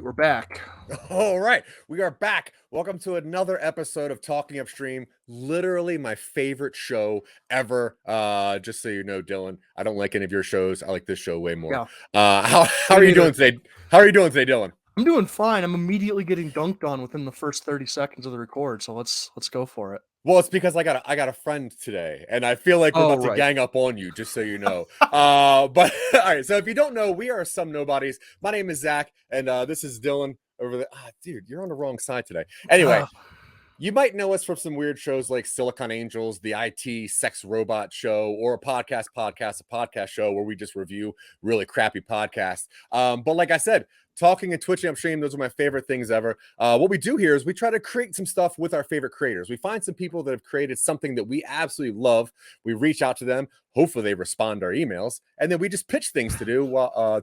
We're back. All right, we are back. Welcome to another episode of Talking Upstream. Literally my favorite show ever. Just so you know, Dylan, I don't like any of your shows. I like this show way more. Yeah. How are you doing today? How are you doing today, Dylan? I'm doing fine. I'm immediately getting dunked on within the first 30 seconds of the record, so let's go for it. Well, it's because I got a friend today, and I feel like we're about to gang up on you, just so you know. But all right, so if you don't know, we are some nobodies. My name is Zach, and this is Dylan over there. Dude, you're on the wrong side today. Anyway, you might know us from some weird shows like Silicon Angels, the IT Sex Robot Show, or a podcast show where we just review really crappy podcasts. But like I said, talking and twitching upstream, those are my favorite things ever. What we do here is we try to create some stuff with our favorite creators. We find some people that have created something that we absolutely love. We reach out to them. Hopefully they respond to our emails, and then we just pitch things to do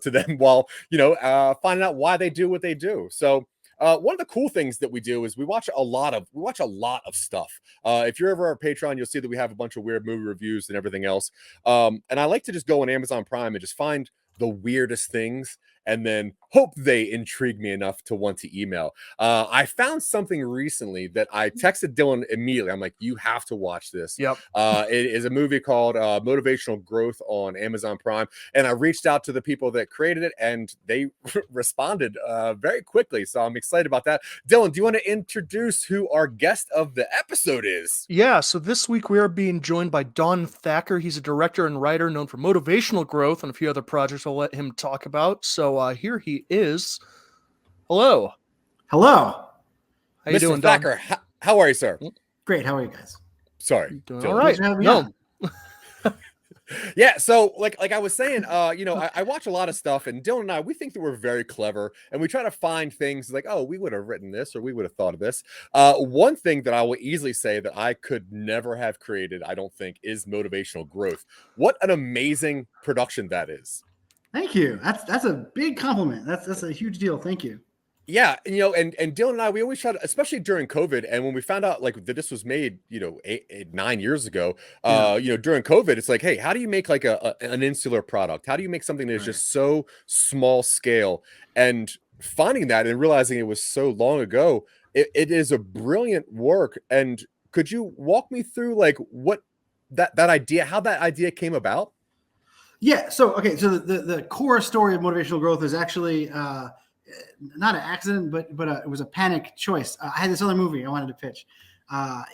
to them while finding out why they do what they do. So one of the cool things that we do is we watch a lot of stuff. If you're ever our Patreon, you'll see that we have a bunch of weird movie reviews and everything else. And I like to just go on Amazon Prime and just find the weirdest things and then hope they intrigue me enough to want to email. I found something recently that I texted Dylan immediately. I'm like, you have to watch this. Yep. It is a movie called Motivational Growth on Amazon Prime. And I reached out to the people that created it, and they responded very quickly. So I'm excited about that. Dylan, do you want to introduce who our guest of the episode is? Yeah, so this week we are being joined by Don Thacker. He's a director and writer known for Motivational Growth and a few other projects I'll let him talk about. So here he is. Hello. Hello. How you doing, Don? Thacker, how are you, sir? Great. How are you guys? Sorry. Doing all right. No. Yeah, so like I was saying, I watch a lot of stuff, and Dylan and I, we think that we're very clever, and we try to find things like, oh, we would have written this, or we would have thought of this. One thing that I will easily say that I could never have created, I don't think, is Motivational Growth. What an amazing production that is. Thank you. That's a big compliment. That's a huge deal. Thank you. Yeah, and Dylan and I, we always try to, especially during COVID, and when we found out like that this was made, 9 years ago, during COVID, it's like, hey, how do you make like an insular product? How do you make something that is just so small scale? And finding that and realizing it was so long ago, it is a brilliant work. And could you walk me through like what that idea, how that idea came about? Yeah. So the core story of Motivational Growth is actually not an accident, but it was a panic choice. I had this other movie I wanted to pitch.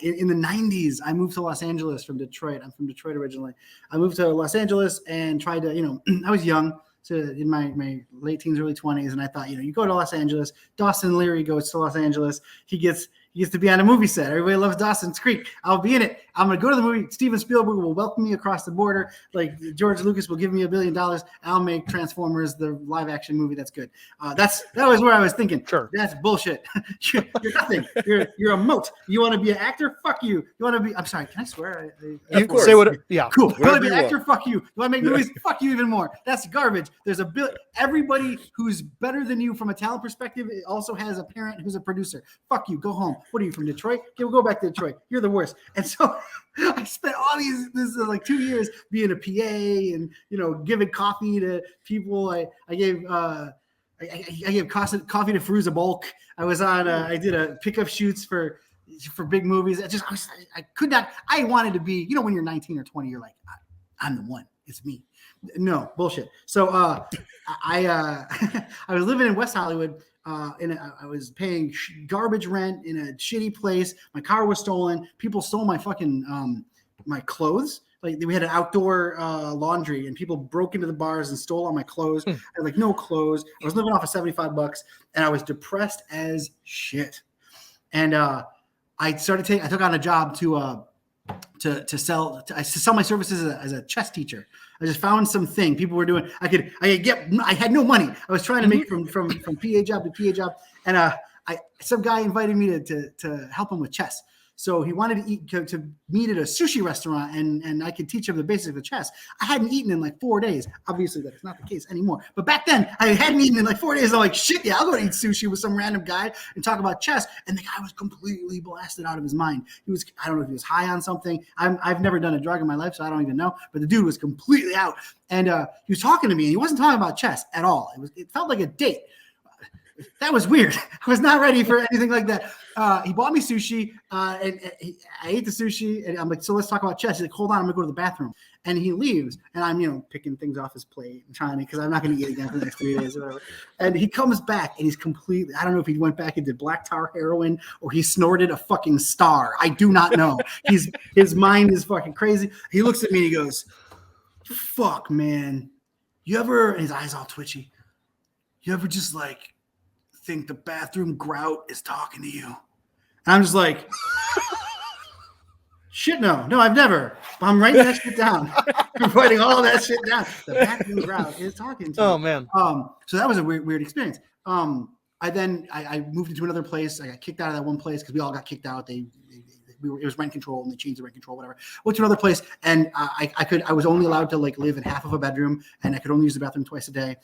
In the 90s, I moved to Los Angeles from Detroit. I'm from Detroit originally. I moved to Los Angeles and tried to, I was young, so in my late teens, early 20s, and I thought, you go to Los Angeles. Dawson Leary goes to Los Angeles. He gets to be on a movie set. Everybody loves Dawson's Creek. I'll be in it. I'm going to go to the movie. Steven Spielberg will welcome me across the border. Like George Lucas will give me $1 billion. I'll make Transformers, the live action movie. That's good. That was where I was thinking. Sure. That's bullshit. You're nothing. You're a moat. You want to be an actor? Fuck you. You want to be, I'm sorry. Can I swear? Of course. Say what, yeah. Cool. You want to be an actor? Fuck you. You want to make movies? Fuck you even more. That's garbage. There's everybody who's better than you from a talent perspective also has a parent who's a producer. Fuck you. Go home. What are you, from Detroit? We'll go back to Detroit. You're the worst. And so I spent all this is like 2 years being a PA and giving coffee to people. I gave coffee to Firuza Bulk. I was on I did a pickup shoots for big movies. I could not. I wanted to be, when you're 19 or 20, you're like, I'm the one. It's me. No bullshit. So I was living in West Hollywood. And I was paying garbage rent in a shitty place. My car was stolen. People stole my fucking my clothes. Like we had an outdoor laundry, and people broke into the bars and stole all my clothes. I had like no clothes. I was living off of $75, and I was depressed as shit. And I took on a job to to sell my services as a chess teacher. I just found something people were doing. I had no money. I was trying to make from PA job to PA job, and some guy invited me to help him with chess. So he wanted to meet at a sushi restaurant, and I could teach him the basics of chess. I hadn't eaten in like 4 days. Obviously, that's not the case anymore. But back then, I hadn't eaten in like 4 days. I'm like, shit, yeah, I'll go eat sushi with some random guy and talk about chess. And the guy was completely blasted out of his mind. I don't know if he was high on something. I've never done a drug in my life, so I don't even know. But the dude was completely out. And he was talking to me, and he wasn't talking about chess at all. It felt like a date. That was weird. I was not ready for anything like that. He bought me sushi, and I ate the sushi, and I'm like, so let's talk about chess. He's like, hold on, I'm gonna go to the bathroom. And he leaves, and I'm, picking things off his plate and trying to, because I'm not gonna eat again for the next 3 days or whatever. And he comes back, and he's completely, I don't know if he went back and did black tar heroin or he snorted a fucking star. I do not know. His mind is fucking crazy. He looks at me and he goes, fuck, man. You ever, and his eyes all twitchy, you ever just like think the bathroom grout is talking to you? And I'm just like, shit, no, I've never. I'm writing that shit down. I'm writing all that shit down. The bathroom grout is talking to me. Oh man. So that was a weird experience. I moved into another place. I got kicked out of that one place because we all got kicked out. It was rent control, and they changed the rent control, whatever. Went to another place, and I was only allowed to like live in half of a bedroom, and I could only use the bathroom twice a day.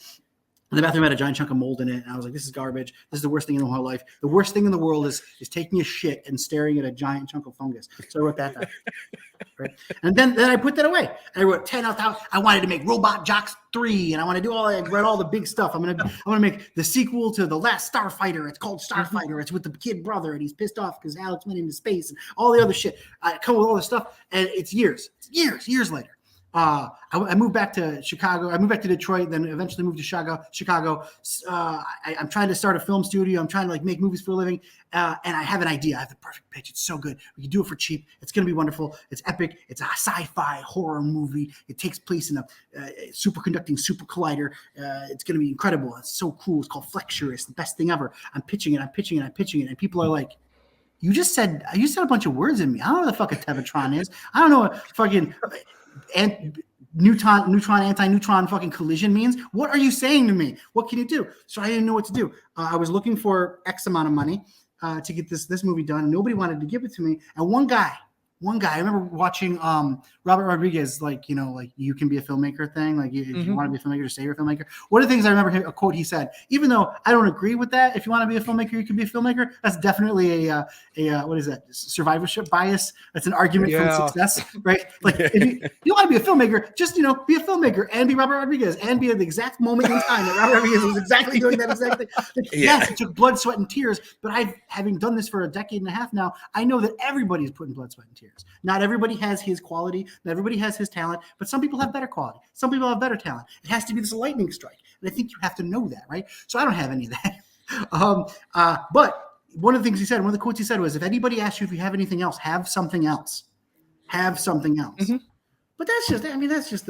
And the bathroom had a giant chunk of mold in it. And I was like, this is garbage. This is the worst thing in the whole life. The worst thing in the world is taking a shit and staring at a giant chunk of fungus. So I wrote that down. Right? And then I put that away. And I wrote 10 out. I wanted to make Robot Jocks 3. And I want to do I read all the big stuff. I'm going to make the sequel to The Last Starfighter. It's called Starfighter. It's with the kid brother. And he's pissed off because Alex went into space and all the other shit. I come with all this stuff. And it's years later. I moved back to Chicago. I moved back to Detroit, then eventually moved to Chicago. I'm trying to start a film studio. I'm trying to like make movies for a living. And I have an idea. I have the perfect pitch. It's so good. We can do it for cheap. It's going to be wonderful. It's epic. It's a sci-fi horror movie. It takes place in a superconducting super collider. It's going to be incredible. It's so cool. It's called Flexure. It's the best thing ever. I'm pitching it. And people are like, you said a bunch of words in me. I don't know what the fuck a Tevatron is. I don't know what fucking and neutron, anti-neutron fucking collision means. What are you saying to me? What can you do? So I didn't know what to do. I was looking for X amount of money to get this movie done. Nobody wanted to give it to me. And one guy, I remember watching Robert Rodriguez, like you can be a filmmaker thing. Like if you want to be a filmmaker, just say you're a filmmaker. One of the things I remember a quote he said, even though I don't agree with that, if you want to be a filmmaker, you can be a filmmaker. That's definitely a what is that? Survivorship bias. That's an argument from success, right? Like if you want to be a filmmaker, just be a filmmaker and be Robert Rodriguez and be at the exact moment in time that Robert Rodriguez was exactly doing that exact thing. Like, yes, it took blood, sweat, and tears, but having done this for a decade and a half now, I know that everybody's putting blood, sweat, and tears. Not everybody has his quality. Not everybody has his talent, but some people have better quality. Some people have better talent. It has to be this lightning strike. And I think you have to know that, right? So I don't have any of that. But one of the things he said, one of the quotes he said was, if anybody asks you if you have anything else, have something else. Have something else. Mm-hmm. But that's just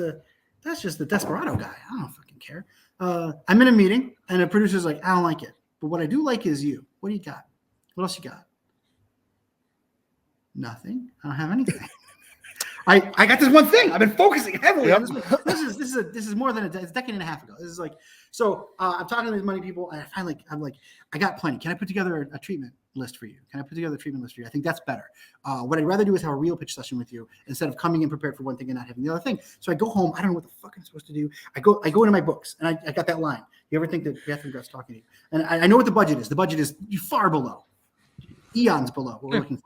the desperado guy. I don't fucking care. I'm in a meeting and a producer's like, I don't like it. But what I do like is you. What do you got? What else you got? Nothing. I don't have anything. I got this one thing. I've been focusing heavily on this. This is more than a decade and a half ago. This is like, so I'm talking to these money people, and I'm like, I got plenty. Can I put together a treatment list for you? I think that's better. What I'd rather do is have a real pitch session with you instead of coming in prepared for one thing and not having the other thing. So I go home. I don't know what the fuck I'm supposed to do. I go into my books, and I got that line. You ever think that bathroom girl's talking to you? And I know what the budget is. The budget is far below, eons below what we're looking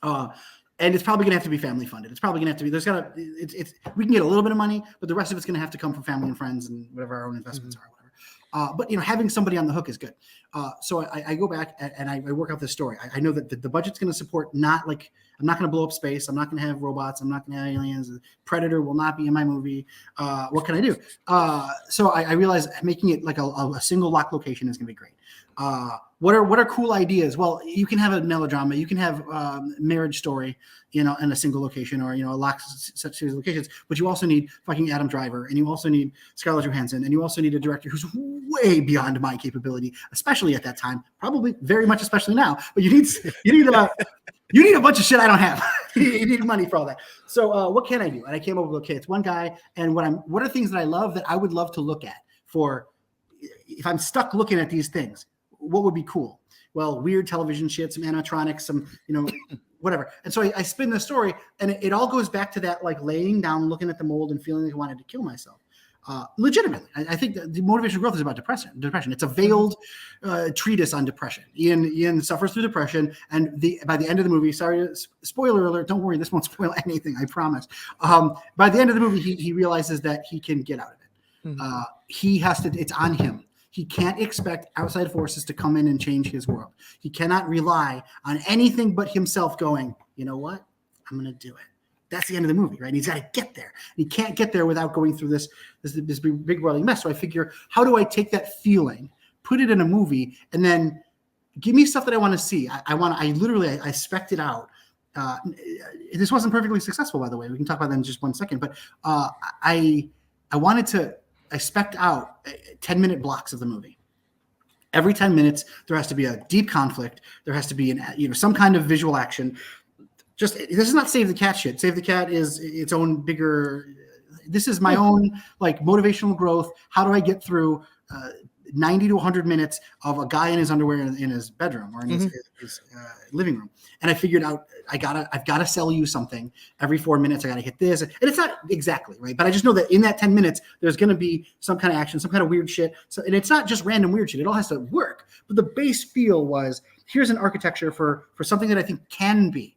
for. And it's probably going to have to be family funded. It's probably going to have to be, we can get a little bit of money, but the rest of it's going to have to come from family and friends and whatever our own investments are, whatever. But having somebody on the hook is good. So I go back and I work out this story. I know that the budget's going to support I'm not going to blow up space. I'm not going to have robots. I'm not going to have aliens. Predator will not be in my movie. What can I do? So I realized making it like a single lock location is going to be great. What are cool ideas? Well, you can have a melodrama, you can have marriage story, in a single location or a locked series of locations. But you also need fucking Adam Driver, and you also need Scarlett Johansson, and you also need a director who's way beyond my capability, especially at that time. Probably very much, especially now. But you need a bunch of shit I don't have. he needed money for all that. So what can I do? And I came up with, okay, it's one guy. And what are things that I love that I would love to look at for, if I'm stuck looking at these things, what would be cool? Well, weird television shit, some animatronics, some, whatever. And so I spin the story, and it all goes back to that, like laying down, looking at the mold and feeling like I wanted to kill myself. Legitimately, I think that the Motivational Growth is about depression. It's a veiled treatise on depression. Ian suffers through depression, and by the end of the movie, sorry, spoiler alert, don't worry, this won't spoil anything, I promise. By the end of the movie, he realizes that he can get out of it. Mm-hmm. He has to. It's on him. He can't expect outside forces to come in and change his world. He cannot rely on anything but himself going, you know what? I'm going to do it. That's the end of the movie, right? And he's got to get there. He can't get there without going through this big whirling mess. So I figure, how do I take that feeling, put it in a movie, and then give me stuff that I want to see? I spec'd it out. This wasn't perfectly successful, by the way. We can talk about that in just 1 second. But I spec'd out 10-minute blocks of the movie. Every 10 minutes, there has to be a deep conflict. There has to be some kind of visual action. This is not Save the Cat shit. Save the Cat is its own bigger. This is my own like motivational growth. How do I get through 90 to 100 minutes of a guy in his underwear in his bedroom or in his living room? And I figured out I've got to sell you something every 4 minutes. I got to hit this, and it's not exactly right, but I just know that in that 10 minutes there's going to be some kind of action, some kind of weird shit. So, and it's not just random weird shit. It all has to work. But the base feel was, here's an architecture for something that I think can be.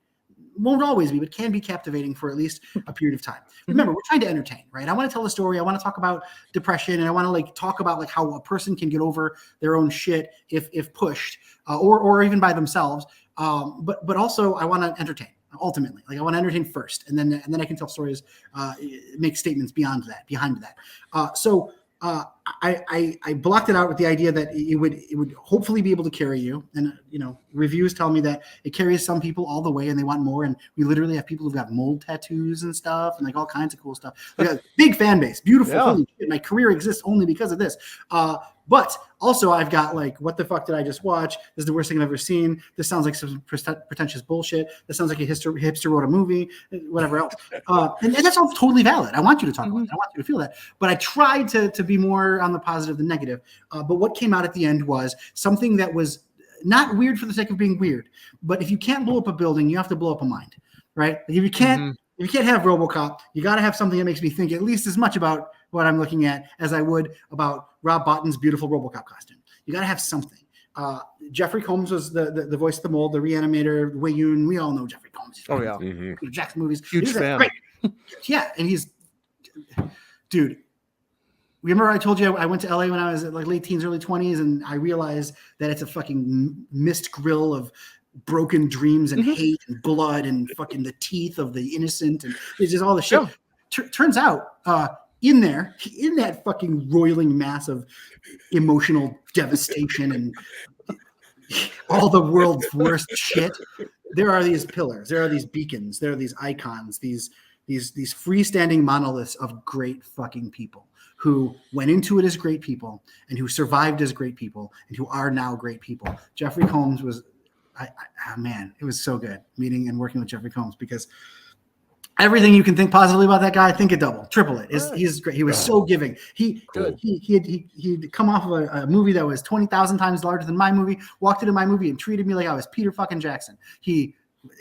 Won't always be, but can be captivating for at least a period of time. Remember, we're trying to entertain, right? I want to tell a story. I want to talk about depression, and I want to talk about how a person can get over their own shit if pushed, or even by themselves. But also I want to entertain. Ultimately, I want to entertain first, and then I can tell stories, make statements behind that. So I blocked it out with the idea that it would hopefully be able to carry you. And reviews tell me that it carries some people all the way, and they want more. And we literally have people who've got mold tattoos and stuff, and all kinds of cool stuff. A big fan base, beautiful. Yeah. Holy shit, my career exists only because of this. But also I've got what the fuck did I just watch? This is the worst thing I've ever seen. This sounds like some pretentious bullshit. This sounds like a hipster wrote a movie, whatever else. And that's all totally valid. I want you to talk about it. I want you to feel that. But I tried to be more on the positive than negative. But what came out at the end was something that was not weird for the sake of being weird. But if you can't blow up a building, you have to blow up a mind, right? If you can't have RoboCop, you got to have something that makes me think at least as much about what I'm looking at as I would about Rob Botton's beautiful RoboCop costume. You got to have something. Jeffrey Combs was the voice of the mold, the reanimator, Wei Yun. We all know Jeffrey Combs. Oh yeah, Jackson movies. Huge fan. Great. Yeah, and dude. Remember I told you I went to LA when I was late teens, early 20s, and I realized that it's a fucking mist grill of broken dreams and hate and blood and fucking the teeth of the innocent, and it's just all the shit. Yeah. Turns out in that fucking roiling mass of emotional devastation and all the world's worst shit, there are these pillars, there are these beacons, there are these icons, these freestanding monoliths of great fucking people who went into it as great people and who survived as great people and who are now great people. Jeffrey Combs was, man, it was so good meeting and working with Jeffrey Combs, because everything you can think positively about that guy, think it double, triple it. He's great. He was so giving. He'd come off of a movie that was 20,000 times larger than my movie, walked into my movie and treated me like I was Peter fucking Jackson. It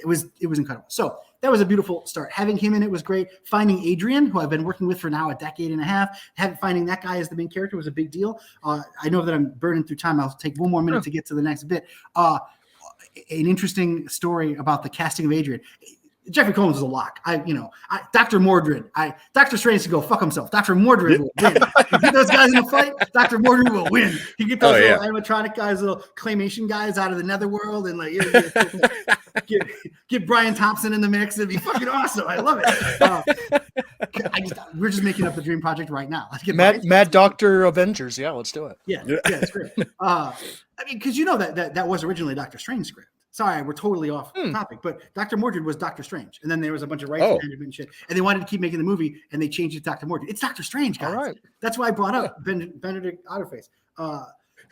was incredible. So that was a beautiful start. Having him in it was great. Finding Adrian, who I've been working with for now a decade and a half, finding that guy as the main character was a big deal. I know that I'm burning through time. I'll take one more minute to get to the next bit. An interesting story about the casting of Adrian. Jeffrey Combs is a lock. Dr. Mordred. Dr. Strange can go fuck himself. Dr. Mordred will win. You get those guys in a fight, Dr. Mordred will win. You get those little animatronic guys, little claymation guys out of the netherworld, and get Brian Thompson in the mix. It'd be fucking awesome. I love it. We're just making up the dream project right now. Let's get Mad Doctor Avengers. Yeah, let's do it. Yeah, it's great. Because that was originally Dr. Strange's script. Sorry, we're totally off topic, but Dr. Mordred was Doctor Strange. And then there was a bunch of rights management and shit. And they wanted to keep making the movie, and they changed it to Dr. Mordred. It's Dr. Strange, guys. All right. That's why I brought up Benedict Otterface.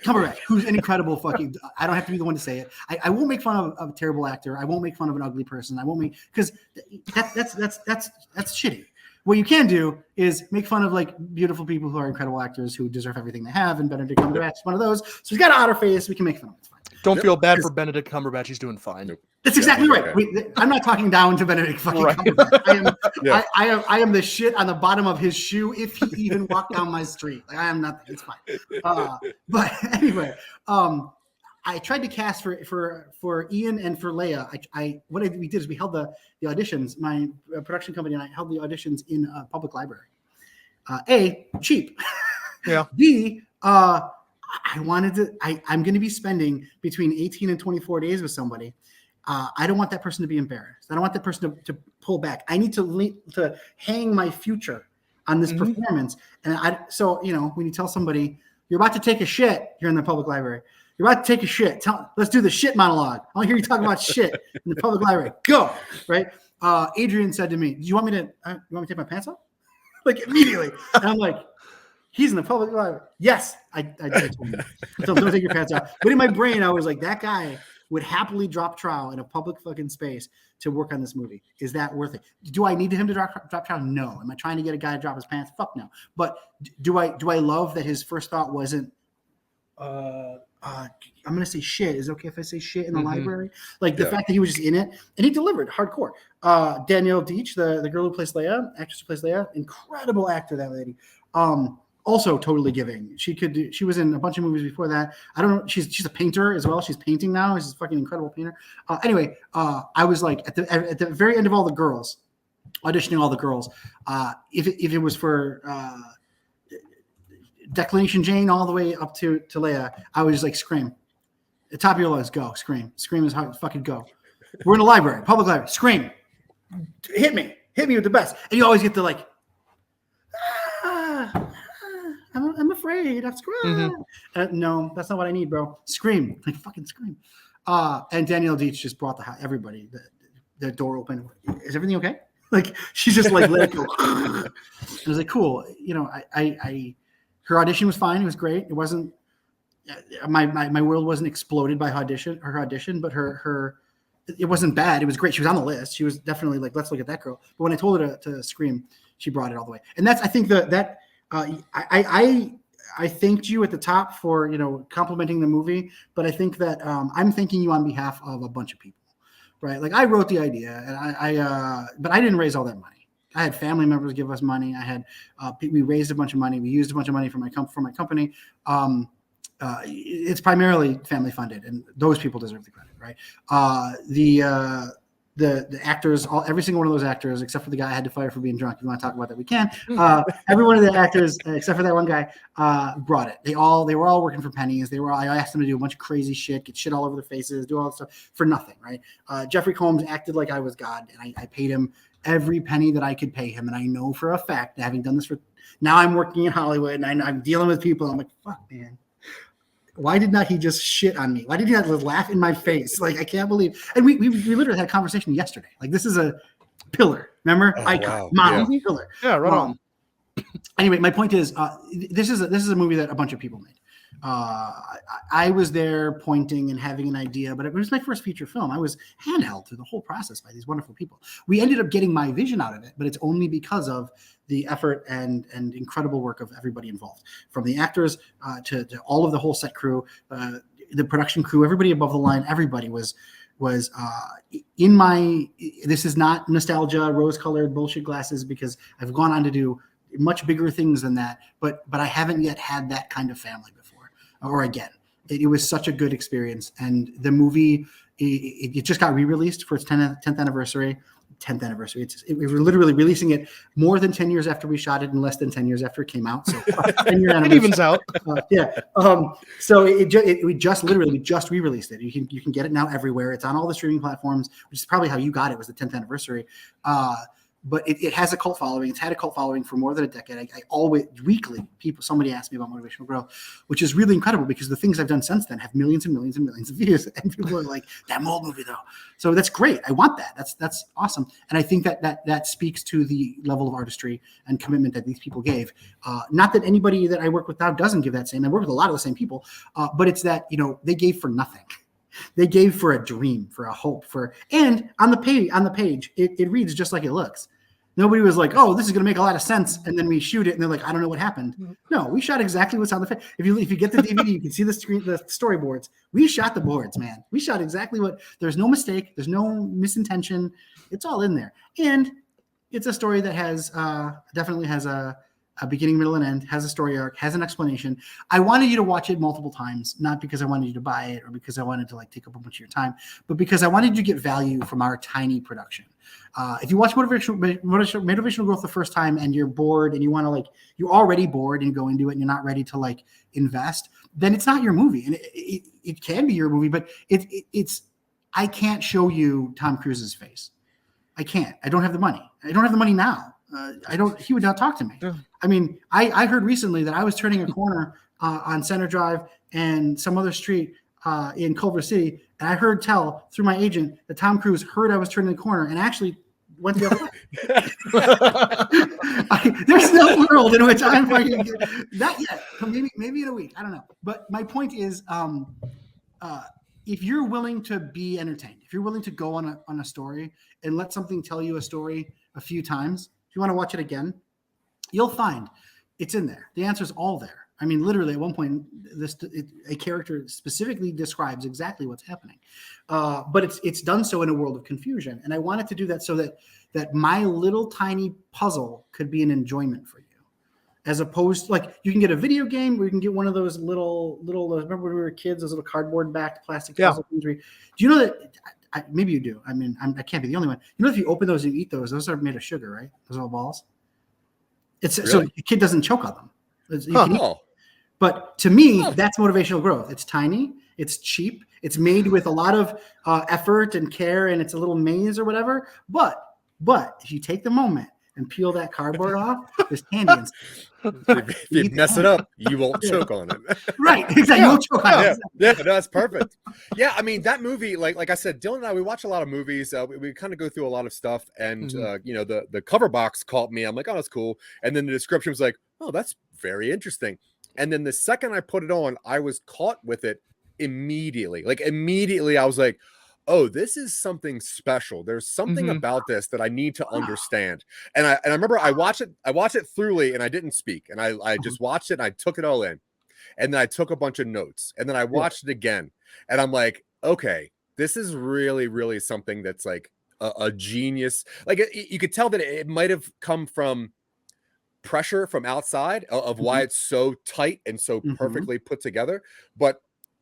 Cumberbatch, who's an incredible fucking. I don't have to be the one to say it. I won't make fun of a terrible actor. I won't make fun of an ugly person. I won't make because that's shitty. What you can do is make fun of like beautiful people who are incredible actors who deserve everything they have, and Benedict Cumberbatch is one of those. So he's got an otter face. We can make fun of him. It's fine. Don't feel bad for Benedict Cumberbatch. He's doing fine. That's exactly right. I'm not talking down to Benedict fucking Cumberbatch. I am the shit on the bottom of his shoe if he even walked down my street. Like, I am nothing. It's fine. But anyway, I tried to cast for Ian and for Leia. We did is we held the auditions. My production company and I held the auditions in a public library. A, cheap. Yeah. B, I'm going to be spending between 18 and 24 days with somebody. I don't want that person to be embarrassed. I don't want that person to pull back. I need to hang my future on this performance. And so, when you tell somebody you're about to take a shit, you're in the public library. You're about to take a shit. Let's do the shit monologue. I want to hear you talk about shit in the public library. Go. Right. Adrian said to me, do you want me to take my pants off? Like immediately. And I'm like, he's in the public library. Yes, I told him. So don't take your pants off. But in my brain, I was like, that guy would happily drop trowel in a public fucking space to work on this movie. Is that worth it? Do I need him to drop trowel? No. Am I trying to get a guy to drop his pants? Fuck no. But do I love that his first thought wasn't, I'm going to say shit. Is it okay if I say shit in the library? Like the fact that he was just in it and he delivered hardcore. Danielle Deitch, the girl who plays Leia, actress who plays Leia, incredible actor, that lady. Also totally giving. She was in a bunch of movies before that. I don't know. She's a painter as well. She's painting now. She's a fucking incredible painter. Anyway, I was like at the very end of all the girls, auditioning all the girls. If it was for Declination Jane all the way up to Leia, I was just like, scream. The top of your lungs, go. Scream. Scream is how fucking go. We're in a library, public library. Scream. Hit me with the best. And you always get the like, I'm afraid. I'm screaming. No, that's not what I need, bro. Scream. Like fucking scream. And Danielle Deitch just brought everybody. The door open. Is everything okay? Like she's just like, let it go. I was like, cool. Her audition was fine. It was great. It wasn't my world wasn't exploded by her audition, but her it wasn't bad. It was great. She was on the list. She was definitely like, let's look at that girl. But when I told her to scream, she brought it all the way. And that's, I think that I thanked you at the top for, complimenting the movie, but I think that I'm thanking you on behalf of a bunch of people, right? Like I wrote the idea and but I didn't raise all that money. I had family members give us money. We raised a bunch of money. We used a bunch of money for my company. It's primarily family funded, and those people deserve the credit, right? The actors, every single one of those actors, except for the guy I had to fire for being drunk. If you want to talk about that, we can. Every one of the actors, except for that one guy, brought it. They were all working for pennies. I asked them to do a bunch of crazy shit, get shit all over their faces, do all that stuff for nothing, right? Jeffrey Combs acted like I was God, and I paid him every penny that I could pay him. And I know for a fact that having done this now I'm working in Hollywood and I'm dealing with people. I'm like, fuck, man. Why did not he just shit on me? Why did he not laugh in my face? Like, I can't believe. And we literally had a conversation yesterday. Like, this is a pillar. Remember? Icon, model, pillar. Yeah, right on. Anyway, my point is, this is a movie that a bunch of people made. I was there pointing and having an idea, but it was my first feature film. I was handheld through the whole process by these wonderful people. We ended up getting my vision out of it, but it's only because of the effort and incredible work of everybody involved, from the actors to all of the whole set crew, the production crew, everybody above the line. Everybody was in my. This is not nostalgia, rose-colored bullshit glasses, because I've gone on to do much bigger things than that, but I haven't yet had that kind of family before. Or again, it was such a good experience. And the movie, it just got re-released for its 10th anniversary. 10th anniversary. We were literally releasing it more than 10 years after we shot it and less than 10 years after it came out. So 10-year anniversary. It evens out. So we just re-released it. You can get it now everywhere. It's on all the streaming platforms, which is probably how you got it, was the 10th anniversary. but it has a cult following. It's had a cult following for more than a decade. I always, weekly, somebody asks me about motivational growth, which is really incredible because the things I've done since then have millions and millions and millions of views. And people are like, that mold movie though. So that's great. I want that. That's awesome. And I think that speaks to the level of artistry and commitment that these people gave. Not that anybody that I work with now doesn't give that same. I work with a lot of the same people, but it's that, they gave for nothing. They gave for a dream, for a hope, and on the page, it reads just like it looks. Nobody was like, oh, this is going to make a lot of sense. And then we shoot it and they're like, I don't know what happened. No, we shot exactly what's on the page. If you get the DVD, you can see the storyboards. We shot the boards, man. We shot exactly there's no mistake. There's no misintention. It's all in there. And it's a story that definitely has a beginning, middle, and end, has a story arc, has an explanation. I wanted you to watch it multiple times, not because I wanted you to buy it or because I wanted to take up a bunch of your time, but because I wanted you to get value from our tiny production. If you watch motivational growth the first time and you're bored and you want to you're already bored and you go into it and you're not ready to invest, then it's not your movie. And it can be your movie, but I can't show you Tom Cruise's face. I can't. I don't have the money. I don't have the money now. He would not talk to me. I mean, I heard recently that I was turning a corner on Center Drive and some other street in Culver City, and I heard tell through my agent that Tom Cruise heard I was turning the corner and actually went the other way. There's no world in which I'm fucking not yet. Maybe in a week. I don't know. But my point is, if you're willing to be entertained, if you're willing to go on a story and let something tell you a story a few times, if you want to watch it again, you'll find it's in there. The answer is all there. I mean, literally at one point, a character specifically describes exactly what's happening. But it's done so in a world of confusion. And I wanted to do that so that my little tiny puzzle could be an enjoyment for you. As opposed to you can get a video game or you can get one of those little remember when we were kids, those little cardboard backed plastic puzzle things. Do you know that maybe you do. I mean, I can't be the only one. If you open those and you eat those are made of sugar, right? Those little balls. It's really? So the kid doesn't choke on them. But to me, that's motivational growth. It's tiny, it's cheap, it's made with a lot of effort and care, and it's a little maze or whatever. But if you take the moment and peel that cardboard off, there's candy inside. If you mess it up, you won't choke on it. Right, exactly. You won't choke on it. Yeah, that's perfect. Yeah, I mean, that movie, like I said, Dylan and I, we watch a lot of movies. We kind of go through a lot of stuff, and the cover box caught me. I'm like, oh, that's cool. And then the description was like, oh, that's very interesting. And then the second I put it on, I was caught with it immediately. Immediately, I was like, oh, this is something special. There's something about this that I need to understand. And I remember I watched it throughly and I didn't speak. And I just watched it and I took it all in. And then I took a bunch of notes. And then I watched it again. And I'm like, okay, this is really, really something that's a genius. You could tell that it might have come from pressure from outside of why it's so tight and so perfectly put together. But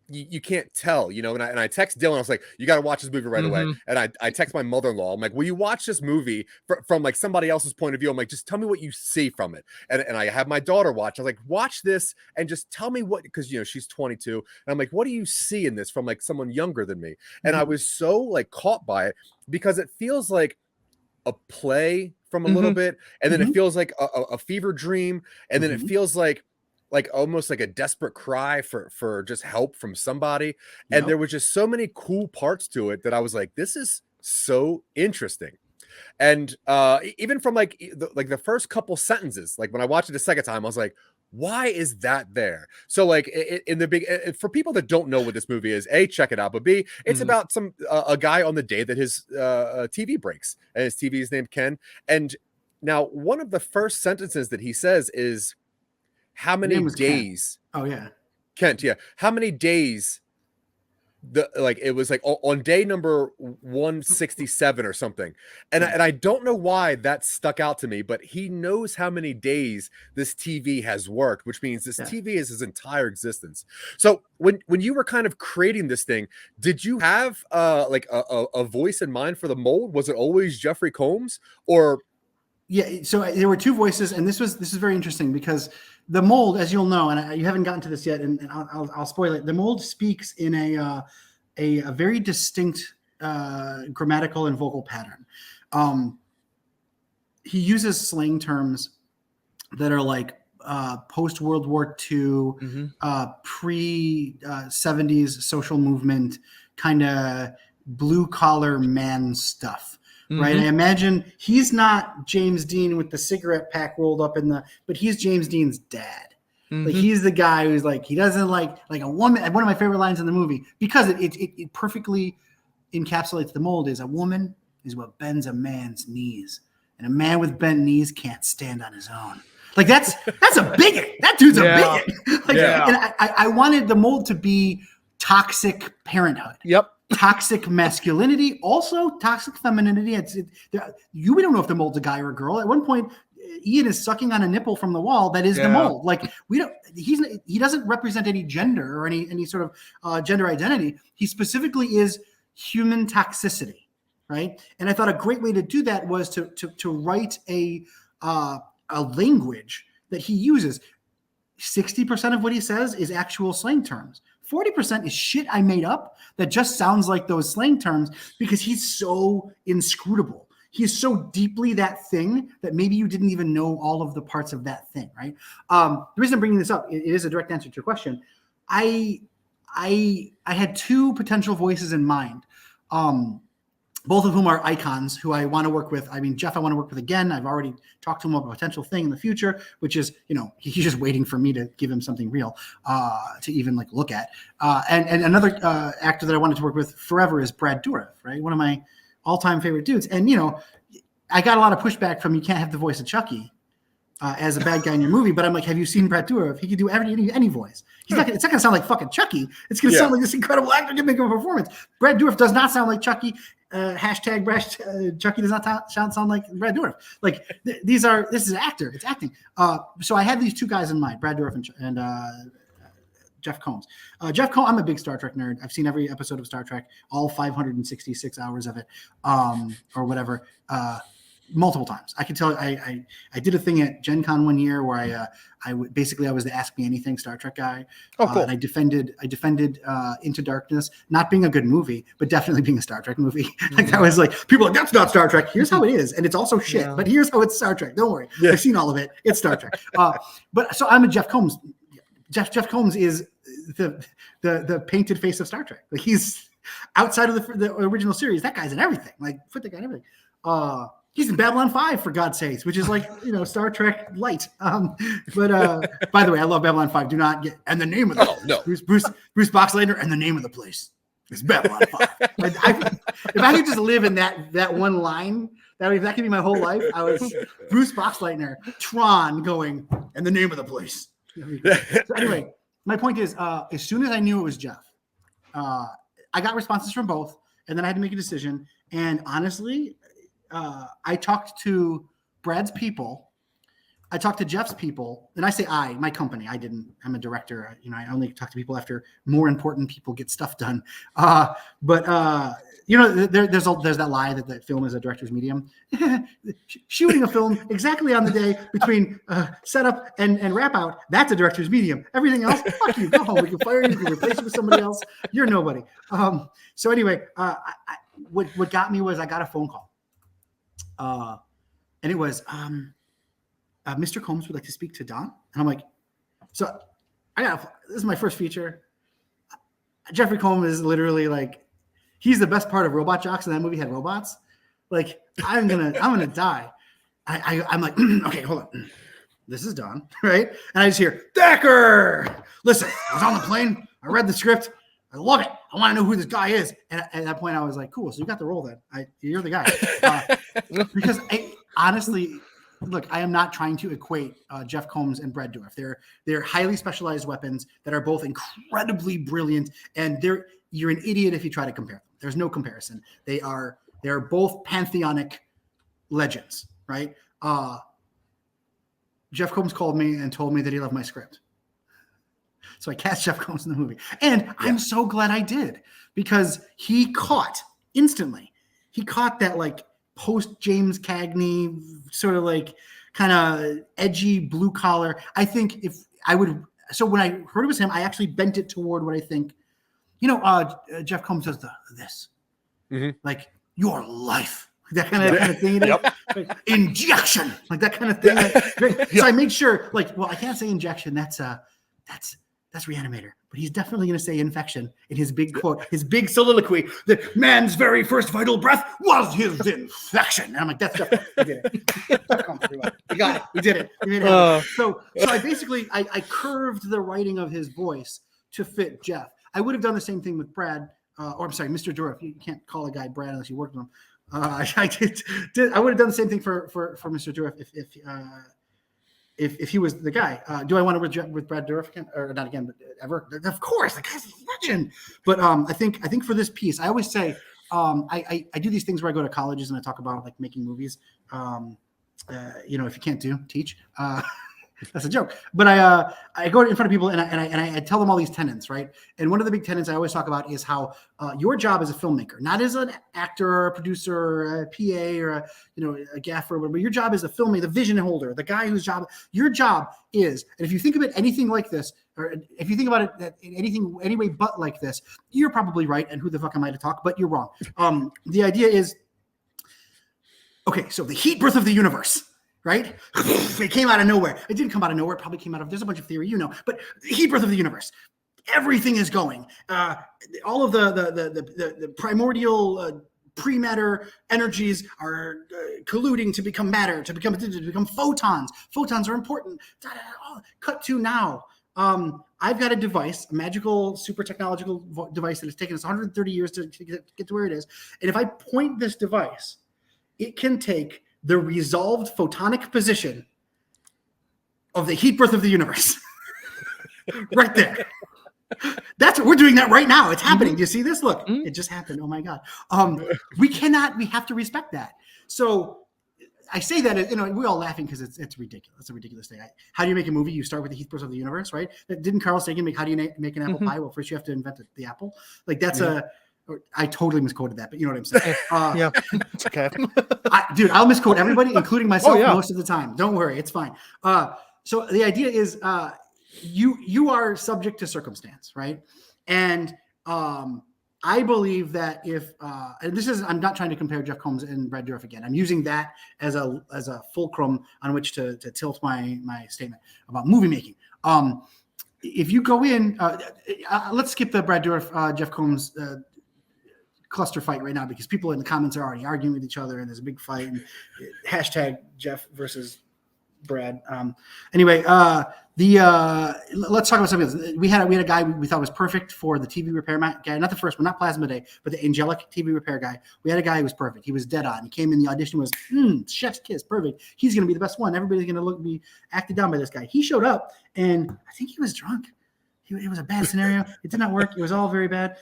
you can't tell, and I text Dylan, I was like, you got to watch this movie right away. And I text my mother-in-law, I'm like, will you watch this movie from somebody else's point of view? I'm like, just tell me what you see from it. And I have my daughter watch. I was like, watch this and just tell me what, because she's 22. And I'm like, what do you see in this from someone younger than me? And I was so caught by it because it feels like a play from a little bit, and then it feels like a fever dream, and then it feels like almost like a desperate cry for just help from somebody. And there was just so many cool parts to it that I was like, this is so interesting. And even from the first couple sentences, when I watched it the second time, I was like, why is that there? So in the big, for people that don't know what this movie is, A, check it out, but B, it's about a guy on the day that his TV breaks, and his TV is named Ken. And now one of the first sentences that he says is, how many days? Kent. Oh yeah. Kent. Yeah. How many days it was on day number 167 or something. And I don't know why that stuck out to me, but he knows how many days this TV has worked, which means this TV is his entire existence. So when you were kind of creating this thing, did you have a voice in mind for the mold? Was it always Jeffrey Combs or? Yeah. So there were two voices, and this is very interesting because the mold, as you'll know, and you haven't gotten to this yet, and I'll spoil it. The mold speaks in a very distinct grammatical and vocal pattern. he uses slang terms that are like post World War II, pre 70s social movement, kind of blue collar man stuff. Right. I imagine he's not James Dean with the cigarette pack rolled up but he's James Dean's dad. Like he's the guy who's like, he doesn't like a woman. One of my favorite lines in the movie, because it perfectly encapsulates the mold, is a woman is what bends a man's knees, and a man with bent knees can't stand on his own. Like that's a bigot. That dude's a bigot. Like, and I wanted the mold to be toxic parenthood. Yep. Toxic masculinity, also toxic femininity. We don't know if the mold's a guy or a girl. At one point, Ian is sucking on a nipple from the wall. That is the mold. Like he doesn't represent any gender or any sort of gender identity. He specifically is human toxicity, right? And I thought a great way to do that was to write a language that he uses. 60% of what he says is actual slang terms. 40% is shit I made up that just sounds like those slang terms because he's so inscrutable. He's so deeply that thing that maybe you didn't even know all of the parts of that thing, right? The reason I'm bringing this up, it is a direct answer to your question. I had two potential voices in mind, both of whom are icons who I want to work with. I mean, Jeff, I want to work with again. I've already talked to him about a potential thing in the future, which is, he's just waiting for me to give him something real to even like look at. And another actor that I wanted to work with forever is Brad Dourif, right? One of my all-time favorite dudes. And, I got a lot of pushback from, you can't have the voice of Chucky as a bad guy in your movie. But I'm like, have you seen Brad Dourif? He can do any voice. It's not going to sound like fucking Chucky. It's going to sound like this incredible actor can make a performance. Brad Dourif does not sound like Chucky. Hashtag Chucky does not sound like Brad Dourif. Like this is an actor. It's acting. So I had these two guys in mind, Brad Dourif and Jeff Combs. Jeff Combs, I'm a big Star Trek nerd. I've seen every episode of Star Trek, all 566 hours of it, or whatever, multiple times. I can tell. I did a thing at Gen Con one year where I was the Ask Me Anything Star Trek guy. Oh, cool. And I defended Into Darkness, not being a good movie, but definitely being a Star Trek movie. Like that was like, people are like, that's not Star Trek. Here's how it is, and it's also shit. But here's how it's Star Trek. Don't worry, I've seen all of it. It's Star Trek. But so I'm a Jeff Combs. Jeff Combs is the painted face of Star Trek. Like he's outside of the original series. That guy's in everything. Like put that guy in everything. He's in Babylon 5 for God's sakes, which is like Star Trek light. But by the way, I love Babylon 5. Do not get and the name of Bruce Boxleitner and the name of the place is Babylon 5. If I could just live in that one line, that could be my whole life. I was Bruce Boxleitner, Tron going and the name of the place. So anyway, my point is, as soon as I knew it was Jeff, I got responses from both, and then I had to make a decision. And honestly, I talked to Brad's people, I talked to Jeff's people, and I say my company. I didn't. I'm a director. I only talk to people after more important people get stuff done. But there's that lie that film is a director's medium. Shooting a film exactly on the day between setup and wrap out, that's a director's medium. Everything else, fuck you, go home. We can fire you, we can replace you with somebody else. You're nobody. So anyway, what got me was I got a phone call. And it was, Mr. Combs would like to speak to Don. And I'm like, so this is my first feature. Jeffrey Combs is literally like, he's the best part of Robot Jocks, and that movie had robots. Like, I'm gonna die. I'm like, okay, hold on. This is Don, right? And I just hear, Thacker! Listen, I was on the plane. I read the script. I love it. I want to know who this guy is. And at that point, I was like, cool. So you got the role then. You're the guy. Because honestly, look, I am not trying to equate Jeff Combs and Brad Dourif. They're highly specialized weapons that are both incredibly brilliant. And you're an idiot if you try to compare them. There's no comparison. They're both pantheonic legends, right? Jeff Combs called me and told me that he loved my script. So I cast Jeff Combs in the movie. And I'm so glad I did, because he caught that like post James Cagney sort of like kind of edgy blue collar. I think so when I heard it was him, I actually bent it toward what I think, Jeff Combs does this, like your life. that kind of thing. Yep. Injection, like that kind of thing. So I made sure, like, well, I can't say injection. That's Reanimator, but he's definitely going to say infection in his big quote, his big soliloquy. That man's very first vital breath was his infection. And I'm like, that's definitely, we did it. We got it. We did it. We made it happen. So I basically I curved the writing of his voice to fit Jeff. I would have done the same thing with Brad, or I'm sorry, Mr. Dourif. You can't call a guy Brad unless you worked with him. I would have done the same thing for Mr. Dourif if he was the guy. Do I want to work with Brad Dourif again, or not again, but ever? Of course, the guy's a legend. But I think for this piece, I always say I do these things where I go to colleges and I talk about like making movies. If you can't teach. That's a joke. But I go in front of people and I tell them all these tenets, right? And one of the big tenets I always talk about is how your job as a filmmaker, not as an actor or a producer or a PA or a gaffer, but your job is a filmmaker, the vision holder, the guy your job is, and if you think of it anything like this, or if you think about it anything any way but like this, you're probably right. And who the fuck am I to talk? But you're wrong. The idea is, okay, so the heat birth of the universe. Right? It came out of nowhere. It didn't come out of nowhere. It probably came out of, there's a bunch of theory, but heat birth of the universe. Everything is going. All of the primordial pre-matter energies are colluding to become matter, to become photons. Photons are important. Cut to now. I've got a device, a magical, super technological device that has taken us 130 years to get to where it is. And if I point this device, it can take the resolved photonic position of the heat birth of the universe. Right there. That's what we're doing that right now. It's happening. Do you see this? Look, it just happened. Oh my God. We have to respect that. So I say that, we're all laughing because it's ridiculous. It's a ridiculous thing. How do you make a movie? You start with the heat birth of the universe, right? Didn't Carl Sagan how do you make an apple pie? Well, first you have to invent the apple. Like that's I totally misquoted that, but you know what I'm saying. Yeah, it's okay. I'll misquote everybody, including myself, most of the time. Don't worry, it's fine. So the idea is, you are subject to circumstance, right? And I believe that if, and I'm not trying to compare Jeff Combs and Brad Dourif again. I'm using that as a fulcrum on which to tilt my statement about movie making. If you go in, let's skip the Brad Dourif, Jeff Combs cluster fight right now, because people in the comments are already arguing with each other and there's a big fight and hashtag Jeff versus Brad. Anyway, let's talk about something else. We had a guy we thought was perfect for the TV repair guy, not the first one, not Plasma Day, but the angelic TV repair guy. We had a guy who was perfect. He was dead on. He came in, the audition was chef's kiss, perfect. He's going to be the best one. Everybody's going to be acted down by this guy. He showed up and I think he was drunk. It was a bad scenario. It did not work. It was all very bad.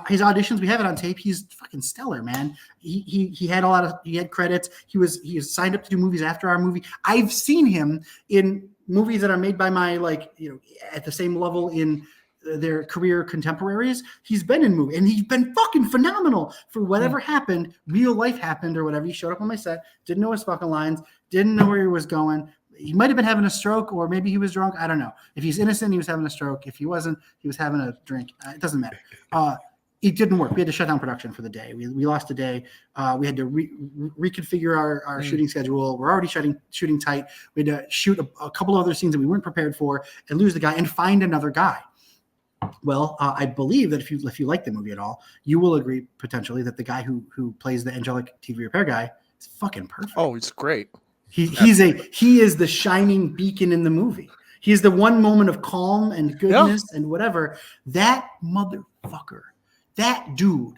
His auditions, we have it on tape. He's fucking stellar, man. He had he had credits. He was signed up to do movies after our movie. I've seen him in movies that are made by my at the same level in their career contemporaries. He's been in movies and he's been fucking phenomenal for whatever happened. Real life happened or whatever. He showed up on my set, didn't know his fucking lines, didn't know where he was going. He might have been having a stroke, or maybe he was drunk. I don't know. If he's innocent, he was having a stroke. If he wasn't, he was having a drink. It doesn't matter. It didn't work. We had to shut down production for the day. We lost a day. We had to reconfigure our shooting schedule. We're already shooting tight. We had to shoot a couple other scenes that we weren't prepared for and lose the guy and find another guy. Well, I believe that if you like the movie at all, you will agree potentially that the guy who plays the angelic TV repair guy is fucking perfect. Oh, he's great. He is the shining beacon in the movie. He's the one moment of calm and goodness and whatever. That motherfucker, that dude,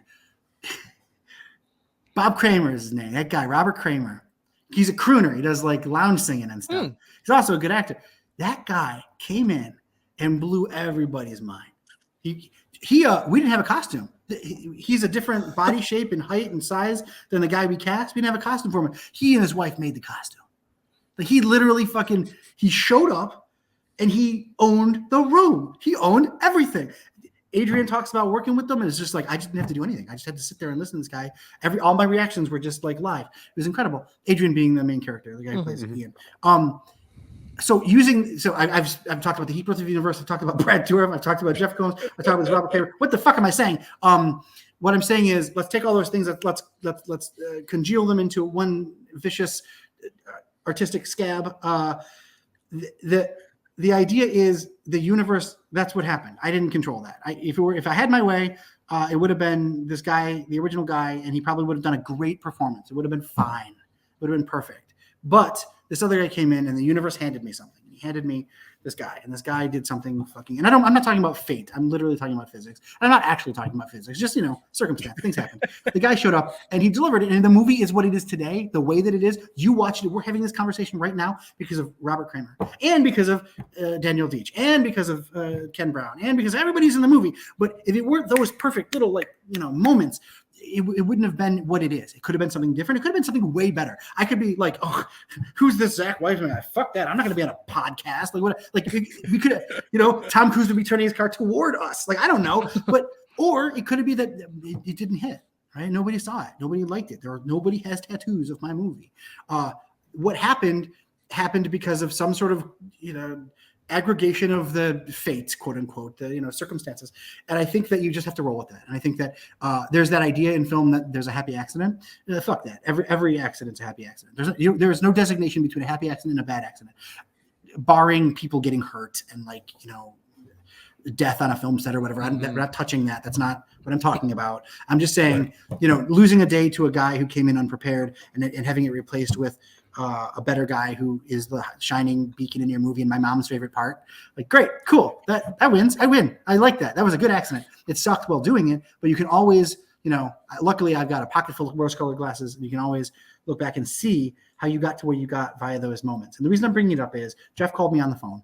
Bob Kramer is his name. That guy, Robert Kramer. He's a crooner. He does like lounge singing and stuff. He's also a good actor. That guy came in and blew everybody's mind. We didn't have a costume. He's a different body shape and height and size than the guy we cast. We didn't have a costume for him. He and his wife made the costume. Like he literally he showed up and he owned the room. He owned everything. Adrian talks about working with them and it's just like, I just didn't have to do anything. I just had to sit there and listen to this guy. All my reactions were just like live. It was incredible. Adrian being the main character, the guy who plays Ian. I've talked about the heat birth of the universe. I've talked about Brad Dourif. I've talked about Jeff Combs. I've talked about Robert Kramer. What the fuck am I saying? what I'm saying is, let's take all those things. Let's congeal them into one vicious artistic scab. The idea is the universe. That's what happened. I didn't control that. If I had my way, it would have been this guy, the original guy, and he probably would have done a great performance. It would have been fine. It would have been perfect. But this other guy came in, and the universe handed me something. He handed me this guy, and this guy did something fucking. And I'm not talking about fate. I'm literally talking about physics. I'm not actually talking about physics. Just circumstance. Things happen. The guy showed up, and he delivered it. And the movie is what it is today. The way that it is. You watched it. We're having this conversation right now because of Robert Kramer, and because of Daniel Deitch, and because of Ken Brown, and because everybody's in the movie. But if it weren't those perfect little moments, it wouldn't have been what it is. It could have been something different. It could have been something way better. I could be like, oh, who's this Zach Wiseman guy? Fuck that. I'm not going to be on a podcast. Like what? Like we could, Tom Cruise would be turning his car toward us. Like, I don't know, or it could be that it didn't hit, right? Nobody saw it. Nobody liked it. Nobody has tattoos of my movie. What happened because of some sort of, aggregation of the fates, quote unquote, the circumstances. And I think that you just have to roll with that. And I think that there's that idea in film that there's a happy accident. Fuck that. Every accident's a happy accident. There's no designation between a happy accident and a bad accident, barring people getting hurt and death on a film set or whatever. We're not touching that. That's not what I'm talking about. I'm just saying, losing a day to a guy who came in unprepared and having it replaced with a better guy who is the shining beacon in your movie and my mom's favorite part. Like, great, cool. That wins. I win. I like that. That was a good accident. It sucked while doing it, but you can always, luckily I've got a pocket full of rose-colored glasses, and you can always look back and see how you got to where you got via those moments. And the reason I'm bringing it up is Jeff called me on the phone.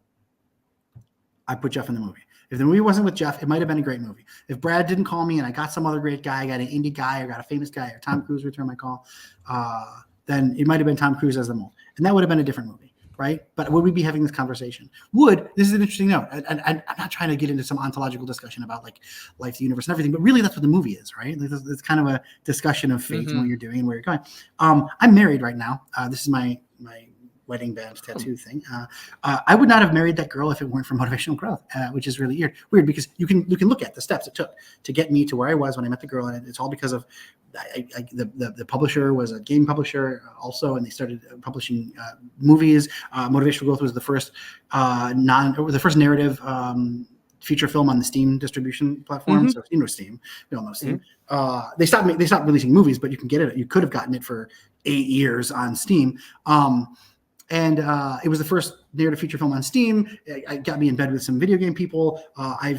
I put Jeff in the movie. If the movie wasn't with Jeff, it might have been a great movie. If Brad didn't call me and I got some other great guy, I got an indie guy, or got a famous guy, or Tom Cruise returned my call, then it might have been Tom Cruise as the mole. And that would have been a different movie, right? But would we be having this conversation? This is an interesting note. I'm not trying to get into some ontological discussion about life, the universe, and everything, but really that's what the movie is, right? It's kind of a discussion of fate and what you're doing and where you're going. I'm married right now. This is my wedding band tattoo thing. I would not have married that girl if it weren't for Motivational Growth, which is really weird because you can look at the steps it took to get me to where I was when I met the girl, and it's all because of the publisher was a game publisher also, and they started publishing movies. Motivational Growth was the first narrative feature film on the Steam distribution platform. So Steam, we all know Steam. They stopped releasing movies, but you can get it. You could have gotten it for 8 years on Steam. And it was the first narrative feature film on Steam. It got me in bed with some video game people.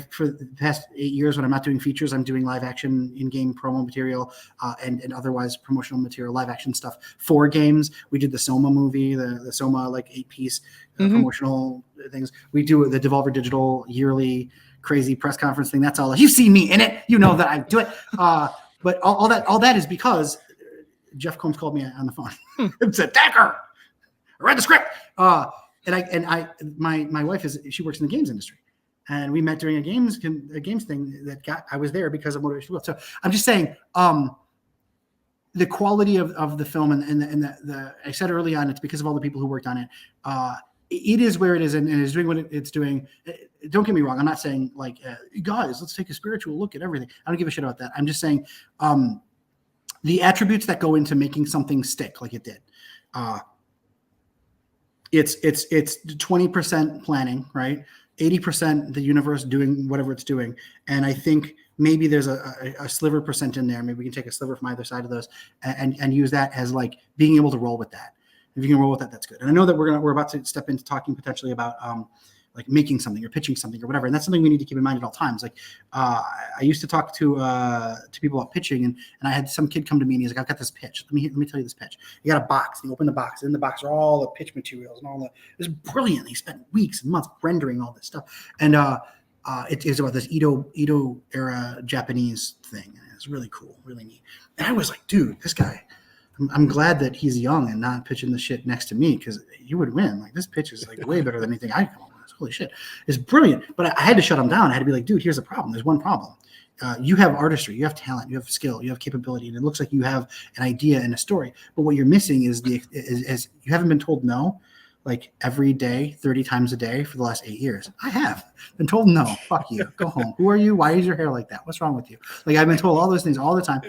For the past 8 years, when I'm not doing features, I'm doing live action in-game promo material and otherwise promotional material, live action stuff for games. We did the Soma movie, the Soma 8-piece promotional things. We do the Devolver Digital yearly crazy press conference thing. That's all. You see me in it, you know that I do it. But all that is because Jeff Combs called me on the phone and said, "Thacker, I read the script." My wife she works in the games industry, and we met during a games thing I was there because of Motivational Growth. So I'm just saying, the quality of the film and the I said early on, it's because of all the people who worked on it. It is where it is, and it's doing what it's doing. Don't get me wrong. I'm not saying guys, let's take a spiritual look at everything. I don't give a shit about that. I'm just saying, the attributes that go into making something stick like it did. It's 20% planning, right? 80% the universe doing whatever it's doing. And I think maybe there's a sliver percent in there. Maybe we can take a sliver from either side of those and use that as being able to roll with that. If you can roll with that, that's good. And I know that we're about to step into talking potentially about making something or pitching something or whatever. And that's something we need to keep in mind at all times. I used to talk to people about pitching, and I had some kid come to me and he's like, "I've got this pitch. Let me tell you this pitch. You got a box, and you open the box, and in the box are all the pitch materials and it was brilliant. He spent weeks and months rendering all this stuff. And it is about this Edo era Japanese thing. And it's really cool, really neat. And I was like, dude, this guy, I'm glad that he's young and not pitching the shit next to me, because you would win. This pitch is way better than anything I come up with. Holy shit, it's brilliant. But I had to shut him down. I had to be like, dude, here's the problem. There's one problem. You have artistry, you have talent, you have skill, you have capability, and it looks like you have an idea and a story. But what you're missing is you haven't been told no. like every day, 30 times a day for the last 8 years. I have been told, no, fuck you, go home. Who are you? Why is your hair like that? What's wrong with you? Like, I've been told all those things all the time.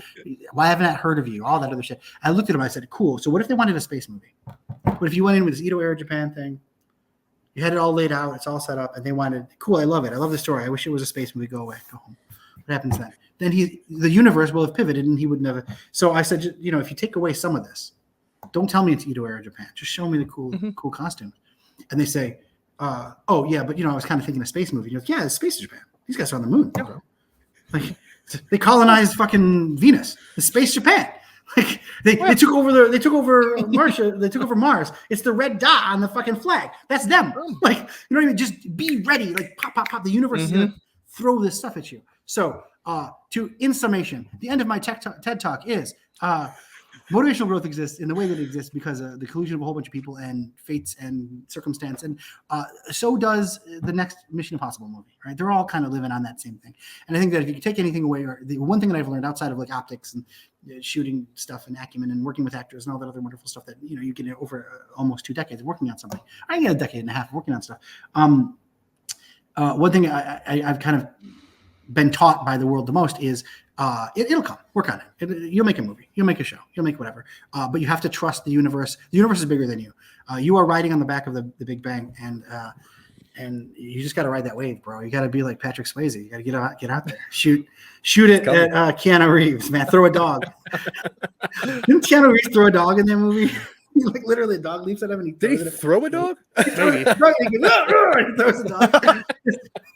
Why haven't I heard of you? All that other shit. I looked at him. I said, cool. So what if they wanted a space movie? What if you went in with this Edo Era Japan thing? You had it all laid out. It's all set up. And they wanted, cool, I love it. I love the story. I wish it was a space movie. Go away. Go home. What happens then? Then the universe will have pivoted and he would never. So I said, you know, if you take away some of this, don't tell me it's Edo Era Japan. Just show me the cool costumes. And they say, oh, yeah, but, you know, I was kind of thinking a space movie. You're like, yeah, it's Space Japan. These guys are on the moon, bro. Like, they colonized fucking Venus. It's Space Japan. Like, they took over Mars. It's the red dot on the fucking flag. That's them. Like, you know what I mean? Just be ready. Like, pop. The universe is going to throw this stuff at you. So, in summation, the end of my TED Talk is motivational growth exists in the way that it exists because of the collusion of a whole bunch of people and fates and circumstance. And so does the next Mission Impossible movie, right? They're all kind of living on that same thing. And I think that if you take anything away, or the one thing that I've learned outside of like optics and shooting stuff and acumen and working with actors and all that other wonderful stuff that, you know, you get over almost 2 decades working on something. I get a decade and a half working on stuff. One thing I've kind of been taught by the world the most is it'll come. Work on it. You'll make a movie. You'll make a show. You'll make whatever. But you have to trust the universe. The universe is bigger than you. You are riding on the back of the Big Bang, and you just got to ride that wave, bro. You got to be like Patrick Swayze. You got to get out there. Shoot it at Keanu Reeves, man. Throw a dog. Didn't Keanu Reeves throw a dog in that movie? Like literally, a dog leaps at him and he did he throw a dog? Maybe. He throws a dog.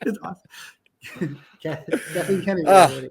It's awesome. Kathleen Kennedy.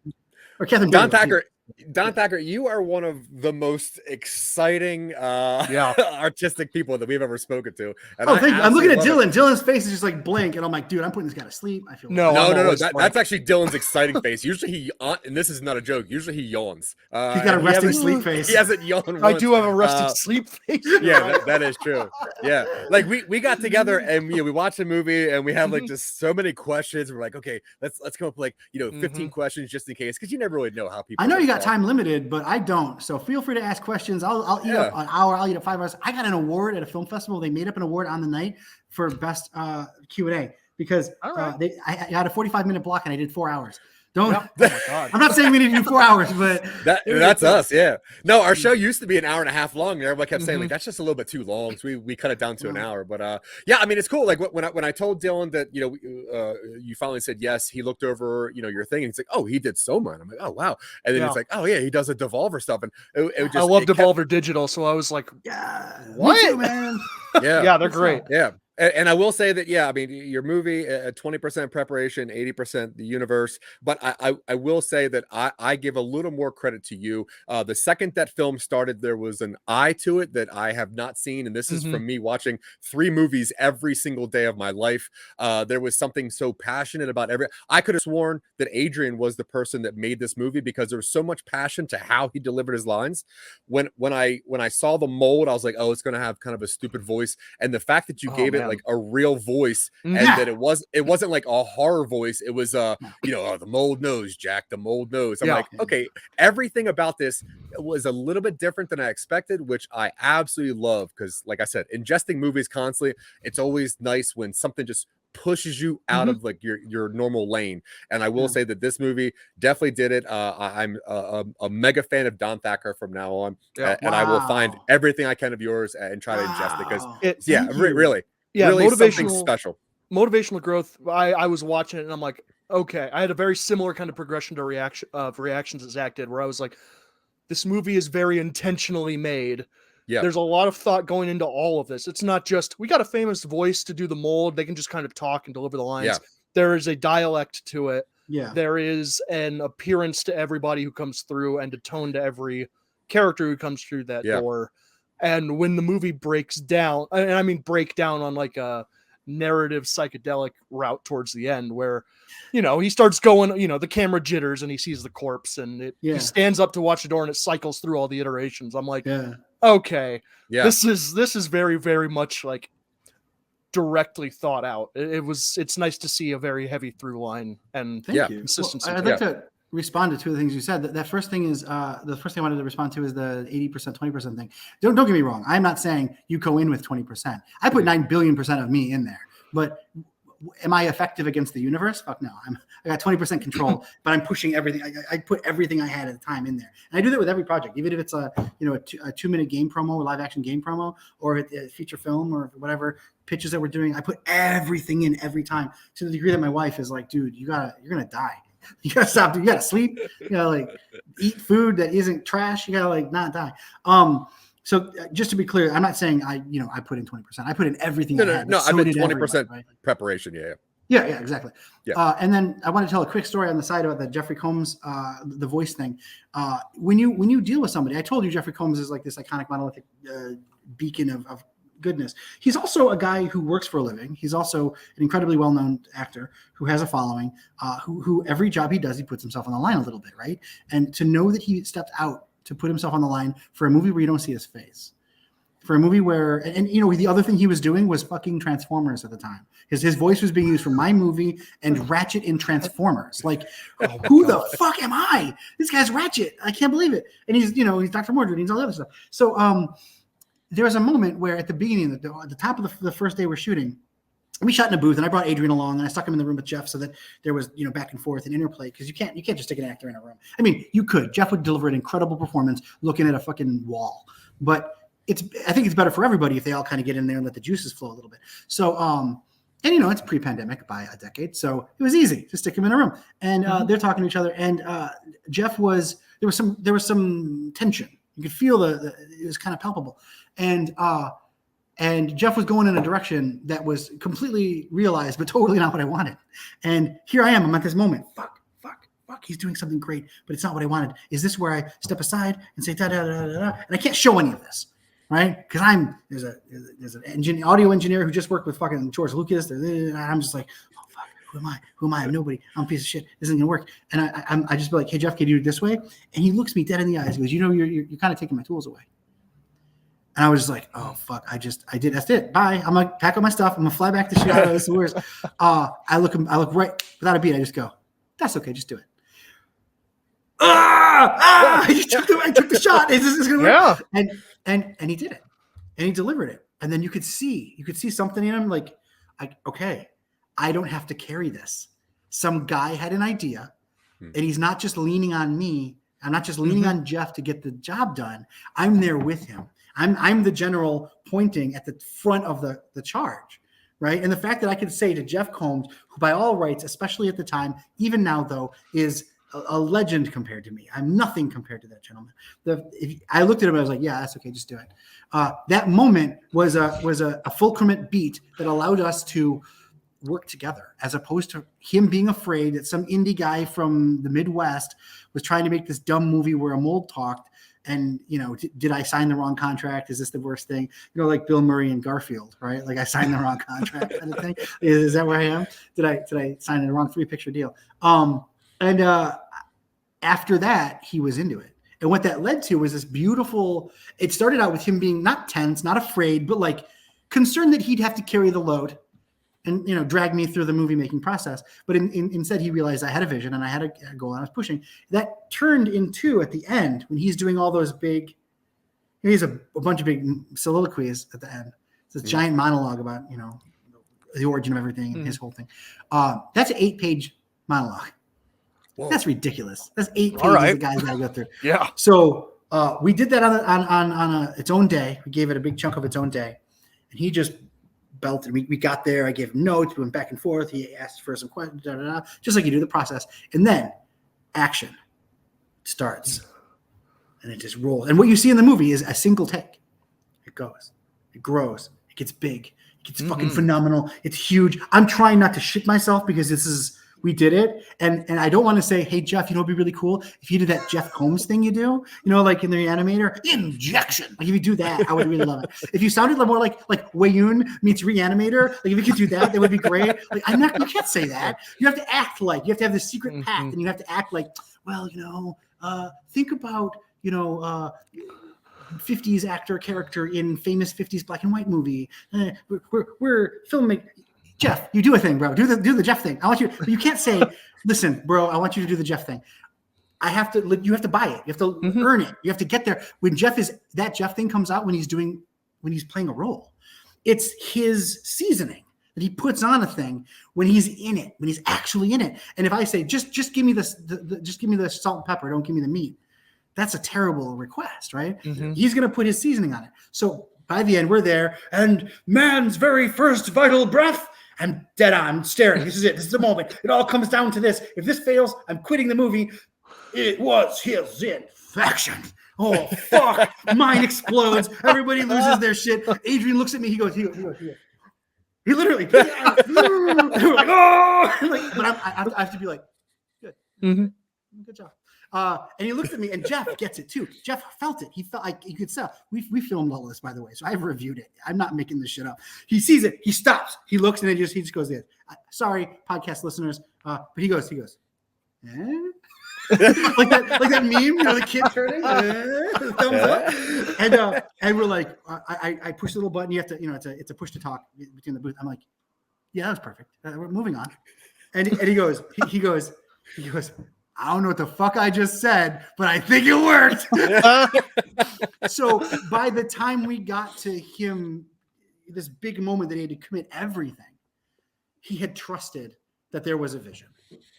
Or Catherine Don Thacker. Don Thacker, you are one of the most exciting artistic people that we've ever spoken to. And thank you. I'm looking at Dylan. Dylan's face is just like blank, and I'm like, dude, I'm putting this guy to sleep. I feel no. That's actually Dylan's exciting face. Usually and this is not a joke. Usually he yawns. He's got a resting sleep face. He hasn't yawned. I do have a resting sleep face. Yeah, that is true. Yeah, like we got together and we watched a movie and we had like just so many questions. We're like, okay, let's come up with 15 questions just in case, because you never really know how people. I know you got time limited, but I don't. So feel free to ask questions. I'll eat up an hour. I'll eat up 5 hours. I got an award at a film festival. They made up an award on the night for best Q&A because I had a 45-minute block and I did 4 hours. Don't. Oh my God. I'm not saying we need to do 4 hours, but that's us. Yeah. No, our show used to be an hour and a half long. And everybody kept saying like that's just a little bit too long. So we cut it down to an hour. But yeah, I mean it's cool. Like when I told Dylan that you finally said yes, he looked over your thing and he's like, oh, he did Soma. I'm like, oh wow. And then it's like, oh yeah, he does a Devolver stuff. And I love Devolver Digital, so I was like, what, me too, man? Yeah, they're great. Yeah. And I will say that, I mean, your movie, 20% preparation, 80% the universe. But I will say that I give a little more credit to you. The second that film started, there was an eye to it that I have not seen. And this is from me watching 3 movies every single day of my life. There was something so passionate about I could have sworn that Adrian was the person that made this movie because there was so much passion to how he delivered his lines. When I saw the mold, I was like, oh, it's going to have kind of a stupid voice. And the fact that you gave it like a real voice and that it wasn't like a horror voice. It was the mold knows, Jack, the mold knows. I'm like, okay, everything about this was a little bit different than I expected, which I absolutely love because like I said, ingesting movies constantly, it's always nice when something just pushes you out of like your normal lane. And I will say that this movie definitely did it. I'm a mega fan of Don Thacker from now on, and I will find everything I can of yours and try to ingest it because really something special. Motivational Growth. I was watching it and I'm like, okay, I had a very similar kind of progression to reactions that Zach did, where I was like, this movie is very intentionally made. Yeah, there's a lot of thought going into all of this. It's not just we got a famous voice to do the mold. They can just kind of talk and deliver the lines. Yeah. There is a dialect to it. Yeah, there is an appearance to everybody who comes through and a tone to every character who comes through that door. And when the movie breaks down, and I mean break down on like a narrative psychedelic route towards the end, where he starts going, the camera jitters and he sees the corpse and he stands up to watch the door and it cycles through all the iterations. I'm like, okay, this is very, very much like directly thought out. It's nice to see a very heavy through line and consistency. Well, I'd like to respond to two of the things you said. That first thing is the first thing I wanted to respond to is the 80%, 20% thing. Don't get me wrong. I'm not saying you go in with 20%. I put 9 billion% of me in there, but am I effective against the universe? Fuck no. I got 20% control, but I'm pushing everything. I put everything I had at the time in there, and I do that with every project, even if it's a 2-minute game promo, or live action game promo, or a feature film, or whatever pitches that we're doing. I put everything in every time, to the degree that my wife is like, dude, you're gonna die. You gotta stop. You gotta sleep. You gotta like eat food that isn't trash. You gotta like not die. So just to be clear, I'm not saying I put in 20%. I put in everything. No, I meant 20% right? Preparation. Yeah, exactly. Yeah. And then I want to tell a quick story on the side about the Jeffrey Combs, the voice thing. When you deal with somebody, I told you Jeffrey Combs is like this iconic monolithic beacon of goodness. He's also a guy who works for a living. He's also an incredibly well-known actor who has a following, who every job he does, he puts himself on the line a little bit, right? And to know that he stepped out to put himself on the line for a movie where you don't see his face, for a movie where, and the other thing he was doing was fucking Transformers at the time. His voice was being used for my movie and Ratchet in Transformers. Like, who the fuck am I? This guy's Ratchet. I can't believe it. And he's Dr. Mordred and all that other stuff. So there was a moment where at the beginning, at the top of the first day we're shooting, we shot in a booth, and I brought Adrian along, and I stuck him in the room with Jeff so that there was, back and forth and interplay, because you can't just stick an actor in a room. I mean, you could. Jeff would deliver an incredible performance looking at a fucking wall, but I think it's better for everybody if they all kind of get in there and let the juices flow a little bit. So, it's pre-pandemic by a decade, so it was easy to stick him in a room, and they're talking to each other, and Jeff there was some tension. You could feel it was kind of palpable, and Jeff was going in a direction that was completely realized, but totally not what I wanted. And here I am. I'm at this moment. Fuck. He's doing something great, but it's not what I wanted. Is this where I step aside and say da da da da da? And I can't show any of this, right? Because there's an audio engineer who just worked with fucking George Lucas. And I'm just like, oh fuck, who am I? I'm nobody. I'm a piece of shit. This isn't gonna work. And I just be like, hey Jeff, can you do it this way? And he looks me dead in the eyes. He goes, you're kind of taking my tools away. And I was just like, oh, fuck, I did. That's it. Bye. I'm going to pack up my stuff. I'm going to fly back to Chicago. This is the worst. I look right without a beat. I just go, that's okay. Just do it. I took the shot. Is this going to work? Yeah. And he did it. And he delivered it. And then you could see something in him like, okay, I don't have to carry this. Some guy had an idea, and he's not just leaning on me. I'm not just leaning on Jeff to get the job done. I'm there with him. I'm the general pointing at the front of the charge, right? And the fact that I could say to Jeff Combs, who by all rights, especially at the time, even now though, is a legend compared to me. I'm nothing compared to that gentleman. I looked at him and I was like, yeah, that's okay, just do it. That moment was a fulcrum beat that allowed us to work together, as opposed to him being afraid that some indie guy from the Midwest was trying to make this dumb movie where a mold talked. And, did I sign the wrong contract? Is this the worst thing? Like Bill Murray and Garfield, right? Like I signed the wrong contract kind of thing. Is that where I am? Did I sign the wrong 3-picture deal? And after that, he was into it. And what that led to was this beautiful, it started out with him being not tense, not afraid, but like concerned that he'd have to carry the load and, drag me through the movie making process. But instead he realized I had a vision and I had a goal and I was pushing. That turned into, at the end, when he's doing all those big, he has a bunch of big soliloquies at the end. It's this giant monologue about, the origin of everything and his whole thing. That's an 8-page monologue. Whoa. That's ridiculous. That's 8 pages the guy's got to go through. Yeah. So we did that on its own day. We gave it a big chunk of its own day. And he just belted. We got there. I gave him notes. We went back and forth. He asked for some questions, just like you do the process. And then action starts. And it just rolls. And what you see in the movie is a single take. It goes. It grows. It gets big. It gets fucking phenomenal. It's huge. I'm trying not to shit myself because we did it. And I don't want to say, hey, Jeff, it'd be really cool if you did that Jeff Combs thing you do, like in the Reanimator, injection. Like if you do that, I would really love it. If you sounded more like Wayun meets Reanimator, like if you could do that would be great. Like you can't say that. You have to act like, you have to have this secret pact, and you have to act like, well, think about, 50s actor character in famous 50s black and white movie. We're filmmaking. Jeff, you do a thing, bro. Do the Jeff thing. I want you. You can't say, listen, bro. I want you to do the Jeff thing. you have to buy it. You have to earn it. You have to get there. When Jeff thing comes out, when he's playing a role, it's his seasoning that he puts on a thing when he's in it, when he's actually in it. And if I say, just give me this, just give me the salt and pepper, don't give me the meat, that's a terrible request, right? He's going to put his seasoning on it. So by the end, we're there, and man's very first vital breath, I'm dead on, staring. This is it. This is the moment. It all comes down to this. If this fails, I'm quitting the movie. It was his infection. Oh, fuck. Mine explodes. Everybody loses their shit. Adrian looks at me. He goes. He literally. We're like, oh! But I have to be like, good. Good job. And he looked at me, and Jeff gets it too. Jeff felt it. He felt like you could tell. We filmed all this, by the way, so I've reviewed it. I'm not making this shit up. He sees it. He stops. He looks, and he just goes this. Sorry, podcast listeners, but he goes. Eh? like that meme, the kid turning, thumbs up, and we're like, I push the little button. You have to, it's a push to talk between the booth. I'm like, yeah, that was perfect. We're moving on. And he goes. I don't know what the fuck I just said, but I think it worked. So by the time we got to him, this big moment that he had to commit everything, he had trusted that there was a vision.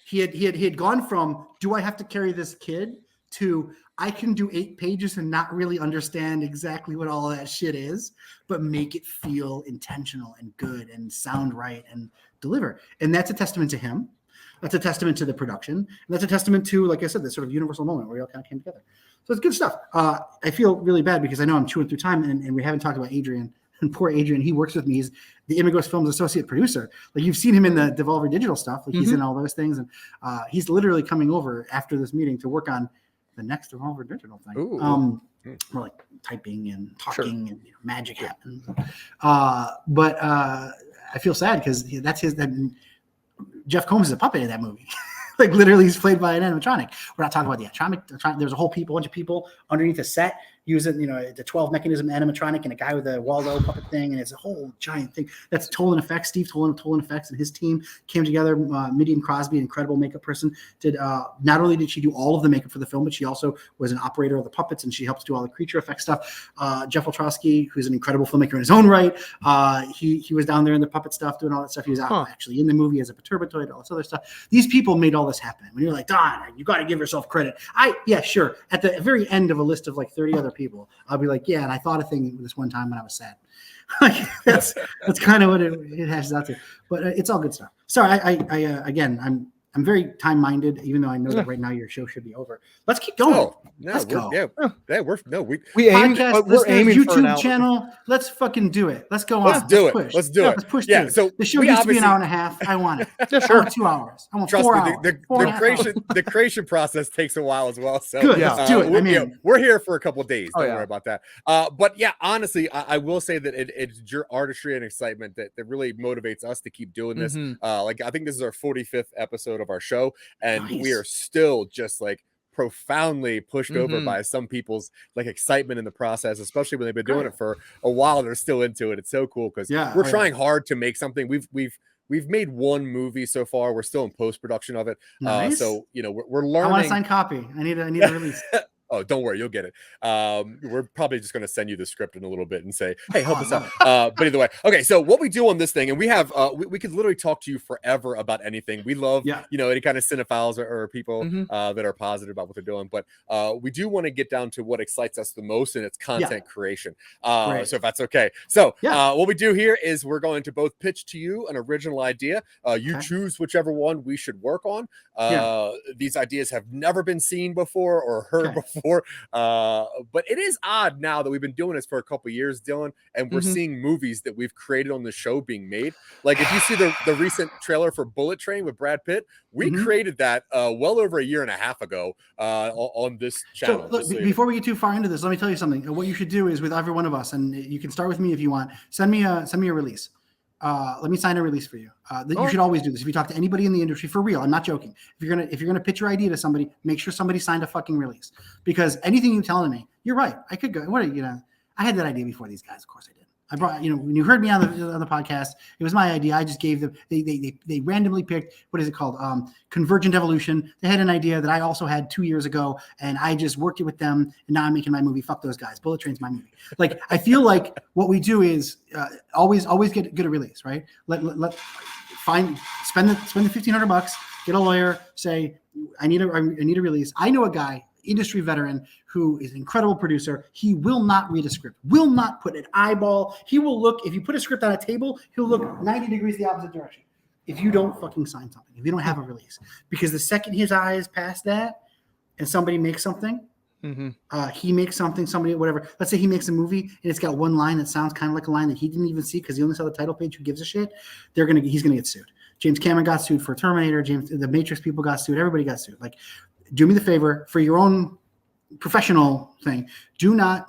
He had gone from, do I have to carry this kid, to I can do 8 pages and not really understand exactly what all that shit is, but make it feel intentional and good and sound right and deliver. And that's a testament to him. That's a testament to the production. And that's a testament to, like I said, this sort of universal moment where we all kind of came together. So it's good stuff. I feel really bad because I know I'm chewing through time, and we haven't talked about Adrian. And poor Adrian, he works with me. He's the Immigrants Films associate producer. Like, you've seen him in the Devolver Digital stuff. Like, he's in all those things. And he's literally coming over after this meeting to work on the next Devolver Digital thing. We're like typing and talking and magic happens. But I feel sad because that's Jeff Combs is a puppet in that movie. Like, literally, he's played by an animatronic. We're not talking about the animatronic. There's a whole bunch of people underneath a set using, the 12 mechanism animatronic and a guy with a Waldo puppet thing, and it's a whole giant thing. That's Tolan Effects. Steve Tolan Effects and his team came together. Midian Crosby, an incredible makeup person, did not only did she do all of the makeup for the film, but she also was an operator of the puppets, and she helps do all the creature effect stuff. Jeff Oltrowski, who's an incredible filmmaker in his own right, he was down there in the puppet stuff doing all that stuff. He was out actually in the movie as a perturbatoid, all this other stuff. These people made all this happen. When you're like, Don, you got to give yourself credit. Yeah, sure. At the very end of a list of like 30 other people, I'll be like, yeah, and I thought a thing this one time when I was sad. Like, that's kind of what it hashes out to. But it's all good stuff. Sorry, again, I'm very time-minded, even though I know that right now your show should be over. Let's keep going. Let's go. We aim. We're aiming YouTube for an hour. Channel. Let's fucking do it. Let's go on. Let's do it. Let's do it. Let's push. Yeah. So the show used to be an hour and a half. I want it. Yeah, sure. I want 2 hours. I want Trust 4 me, hours. the creation process takes a while as well. So good. Let's do it. We're here for a couple of days. Don't worry about that. But yeah, honestly, I will say that it's your artistry and excitement that really motivates us to keep doing this. Like, I think this is our 45th episode of our show, and we are still just like profoundly pushed over by some people's like excitement in the process, especially when they've been doing it for a while. They're still into it. It's so cool because we're trying hard to make something. We've made one movie so far. We're still in post-production of it. Nice. So we're learning. I want a signed copy. I need a release. Oh, don't worry, you'll get it. We're probably just going to send you the script in a little bit and say, hey, help us out. But either way, okay. So what we do on this thing, and we have, we could literally talk to you forever about anything. We love, any kind of cinephiles or people that are positive about what they're doing. But we do want to get down to what excites us the most, and it's content creation. So if that's okay. So what we do here is we're going to both pitch to you an original idea. You choose whichever one we should work on. These ideas have never been seen before or heard before. But it is odd now that we've been doing this for a couple of years, Dylan, and we're seeing movies that we've created on the show being made. Like, if you see the recent trailer for Bullet Train with Brad Pitt, we created that well over a year and a half ago on this channel. So, look, before we get too far into this, let me tell you something. What you should do is, with every one of us, and you can start with me if you want, send me a release. Let me sign a release for you. You should always do this. If you talk to anybody in the industry, for real, I'm not joking. If you're gonna pitch your idea to somebody, make sure somebody signed a fucking release. Because anything you're telling me, you're right. I could go. I had that idea before these guys. Of course I did. I brought, when you heard me on the podcast, it was my idea. I just gave them, they randomly picked, what is it called? Convergent evolution. They had an idea that I also had 2 years ago, and I just worked it with them, and now I'm making my movie. Fuck those guys. Bullet Train's my movie. Like, I feel like what we do is always get a release, right? Spend the $1,500, get a lawyer, say, I need a release. I know a guy, industry veteran, who is an incredible producer. He will not read a script, will not put an eyeball. He will look, if you put a script on a table, he'll look 90 degrees the opposite direction. If you don't fucking sign something, if you don't have a release, because the second his eyes pass that and somebody makes something, he makes something, somebody, whatever. Let's say he makes a movie and it's got one line that sounds kind of like a line that he didn't even see because he only saw the title page. Who gives a shit? He's gonna get sued. James Cameron got sued for Terminator. The Matrix people got sued. Everybody got sued. Like, do me the favor for your own professional thing. Do not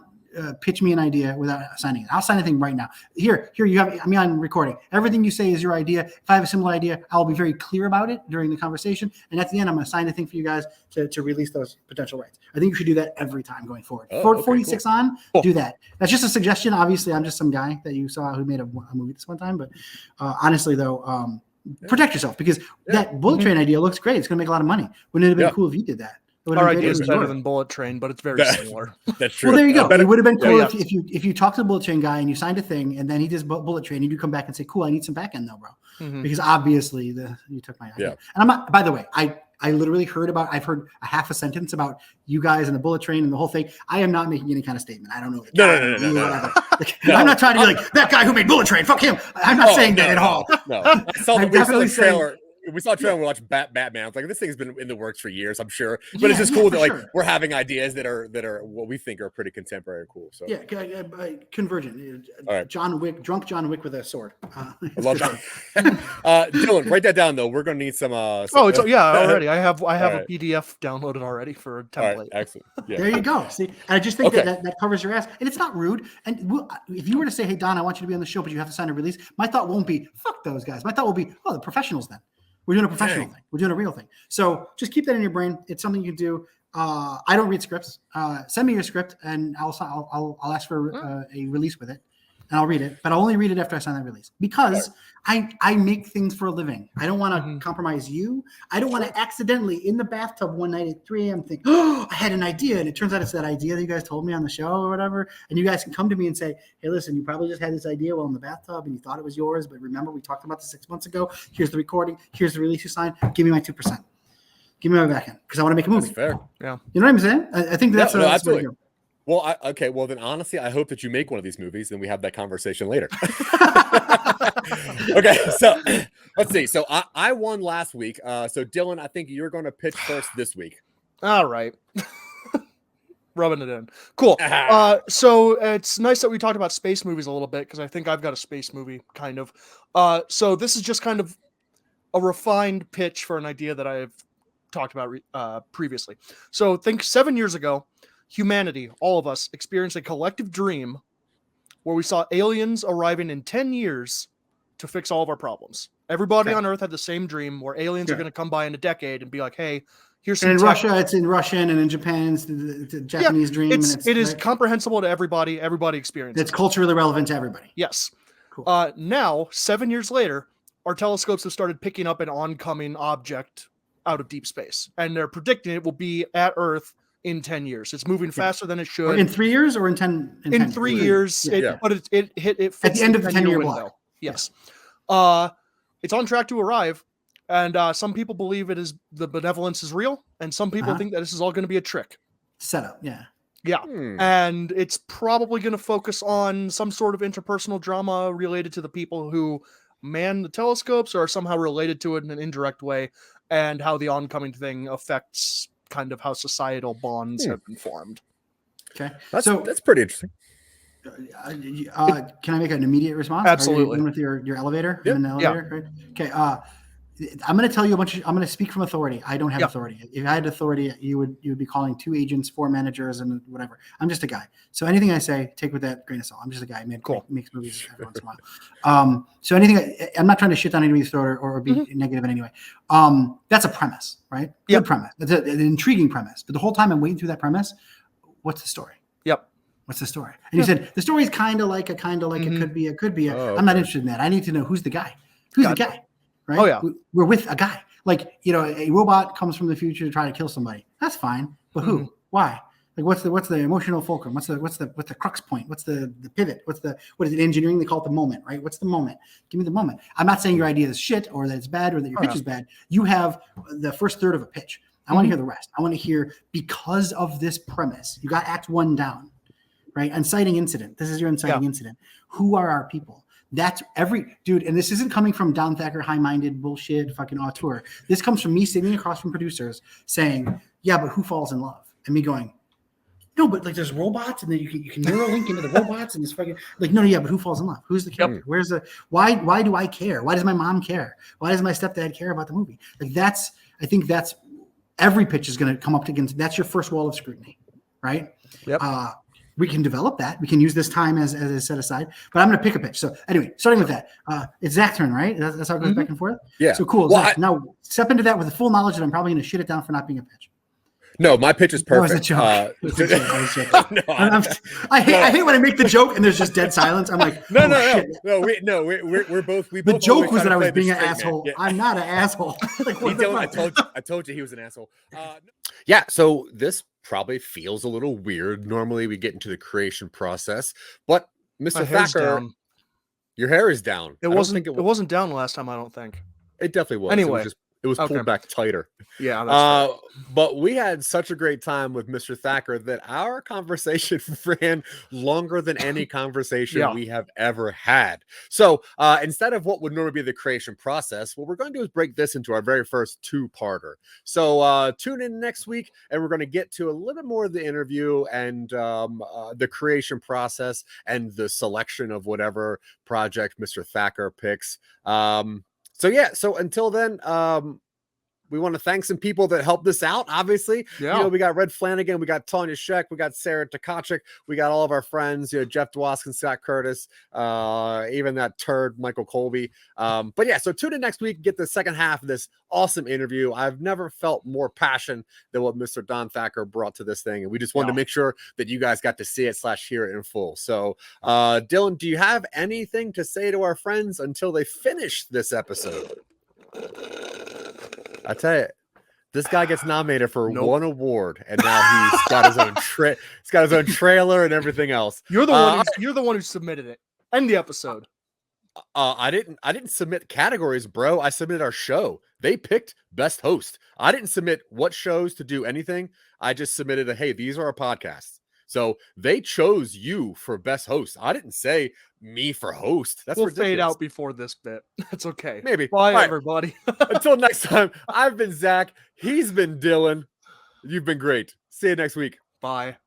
pitch me an idea without signing it. I'll sign anything right now. Here you have me on recording. Everything you say is your idea. If I have a similar idea, I'll be very clear about it during the conversation. And at the end, I'm going to sign a thing for you guys to release those potential rights. I think you should do that every time going forward. 46 cool. Do that. That's just a suggestion. Obviously, I'm just some guy that you saw who made a movie this one time. But honestly, though, protect yourself, because that Bullet Train idea looks great. It's going to make a lot of money. Wouldn't it have been cool if you did that? Our idea is better than Bullet Train, but it's very similar. That's true. Well, there you go. It would have been cool if you talked to the Bullet Train guy and you signed a thing, and then he does Bullet Train, and you come back and say, "Cool, I need some back end though, bro," because obviously you took my idea. Yeah. And I'm not. By the way, I literally I've heard a half a sentence about you guys and the Bullet Train and the whole thing. I am not making any kind of statement. I don't know. No. I'm not trying to be like that guy who made Bullet Train. Fuck him. I'm not saying that at all. No, we saw the trailer. We saw a trailer. We watched Batman. I was like, this thing's been in the works for years, I'm sure. But it's just cool that we're having ideas that are what we think are pretty contemporary, cool. So convergent. Right. Drunk John Wick with a sword. I love that. Dylan, write that down though. We're gonna need some. Already. I have a PDF downloaded already for a template. Right, excellent. Yeah. There you go. See, I just think that covers your ass, and it's not rude. And if you were to say, "Hey Don, I want you to be on the show, but you have to sign a release," my thought won't be "fuck those guys." My thought will be, "Oh, the professionals then." We're doing a professional thing. We're doing a real thing. So just keep that in your brain. It's something you can do. I don't read scripts. Send me your script, and I'll ask for a release with it, and I'll read it. But I'll only read it after I sign that release, because I make things for a living. I don't want to compromise you. I don't want to accidentally in the bathtub one night at 3 a.m. think, "Oh, I had an idea," and it turns out it's that idea that you guys told me on the show or whatever. And you guys can come to me and say, "Hey, listen, you probably just had this idea while in the bathtub, and you thought it was yours, but remember we talked about this 6 months ago. Here's the recording. Here's the release you signed. Give me my 2%. Give me my back end, because I want to make a movie." That's fair. Yeah. You know what I'm saying? I think that's absolutely. Well, well then honestly, I hope that you make one of these movies, and we have that conversation later. Okay, so let's see. So I won last week. So Dylan, I think you're going to pitch first this week. All right. Rubbing it in. Cool. So it's nice that we talked about space movies a little bit, because I think I've got a space movie kind of. So this is just kind of a refined pitch for an idea that I've talked about previously. So think 7 years ago, humanity, all of us, experienced a collective dream where we saw aliens arriving in 10 years to fix all of our problems. Everybody on Earth had the same dream where aliens are going to come by in a decade and be like, "Hey, here's some." And in Russia, it's in Russian, and in Japan, it's the Japanese dream. It is comprehensible to everybody. Everybody experiences. It's culturally relevant to everybody. Yes. Cool. Now, 7 years later, our telescopes have started picking up an oncoming object out of deep space, and they're predicting it will be at Earth in 10 years. It's moving faster than it should. Or in 3 years, or in 10? In 3 years. But it fits at the end of the 10-year window. block. Yes. It's on track to arrive, and some people believe the benevolence is real, and some people think that this is all going to be a trick. Setup, yeah. And it's probably going to focus on some sort of interpersonal drama related to the people who man the telescopes, or are somehow related to it in an indirect way, and how the oncoming thing affects kind of how societal bonds have been formed. Okay, that's pretty interesting. Can I make an immediate response? Absolutely. Are you with your elevator? Yep. In the elevator? Right? Okay. I'm going to tell you I'm going to speak from authority. I don't have authority. If I had authority, you would be calling 2 agents, 4 managers, and whatever. I'm just a guy. So anything I say, take with that grain of salt. I'm just a guy. Makes movies every once in a while. So anything, I'm not trying to shit down anybody's throat or be negative in any way. That's a premise, right? Good premise. That's an intriguing premise. But the whole time I'm waiting through that premise, what's the story? Yep. What's the story? And you said the story's kind of like it could be. Oh, I'm not interested in that. I need to know who's the guy. Who's the guy? Right? Oh yeah. We're with a guy. Like, a robot comes from the future to try to kill somebody. That's fine. But who? Why? Like, what's the emotional fulcrum? What's the crux point? What's the pivot? What is it? Engineering? They call it the moment, right? What's the moment? Give me the moment. I'm not saying your idea is shit or that it's bad or that your pitch is bad. You have the first third of a pitch. I want to hear the rest. I want to hear, because of this premise, you got act 1 down, right? Inciting incident. This is your inciting incident. Who are our people? That's every dude. And this isn't coming from Don Thacker, high-minded bullshit, fucking auteur. This comes from me sitting across from producers saying, yeah, but who falls in love? And me going, no, but like there's robots and then you can Neuralink into the robots and this fucking like, no, yeah, but who falls in love? Who's the character? Where's the, why do I care? Why does my mom care? Why does my stepdad care about the movie? Like I think that's every pitch is going to come up against. That's your first wall of scrutiny, right? Yep. We can develop that. We can use this time as a set aside. But I'm going to pick a pitch. So anyway, starting with that, it's Zach's turn, right? That's how it goes back and forth. Yeah. So cool. Well, Zach, now step into that with the full knowledge that I'm probably going to shit it down for not being a pitch. No, my pitch is perfect. I hate when I make the joke and there's just dead silence. I'm like, we're both. The joke was that I was being an asshole. Yeah. I'm not an asshole. Like, I told you he was an asshole. Yeah. So this probably feels a little weird. Normally we get into the creation process, but Mr. Thacker, your hair is down. It wasn't down last time. I don't think it definitely was. Anyway. It was pulled back tighter. Yeah. That's but we had such a great time with Mr. Thacker that our conversation ran longer than any conversation we have ever had. So instead of what would normally be the creation process, what we're going to do is break this into our very first 2-parter. So tune in next week and we're going to get to a little bit more of the interview and the creation process and the selection of whatever project Mr. Thacker picks. So until then, we want to thank some people that helped us out. Obviously, we got Red Flanagan, we got Tanya Sheck, we got Sarah Tkachuk, we got all of our friends, Jeff Dwoskin, Scott Curtis, even that turd Michael Colby. But yeah, so tune in next week, get the second half of this awesome interview. I've never felt more passion than what Mr. Don Thacker brought to this thing, and we just wanted to make sure that you guys got to see it / hear it in full. So, Dylan, do you have anything to say to our friends until they finish this episode? I tell you, this guy gets nominated for one award, and now he's got his own he's got his own trailer and everything else. You're the one who submitted it. End the episode. I didn't submit categories, bro. I submitted our show. They picked best host. I didn't submit what shows to do anything. I just submitted hey, these are our podcasts. So they chose you for best host. I didn't say me for host. That's ridiculous. Fade out before this bit. That's okay. Maybe. Bye, everybody. Until next time, I've been Zach. He's been Dylan. You've been great. See you next week. Bye.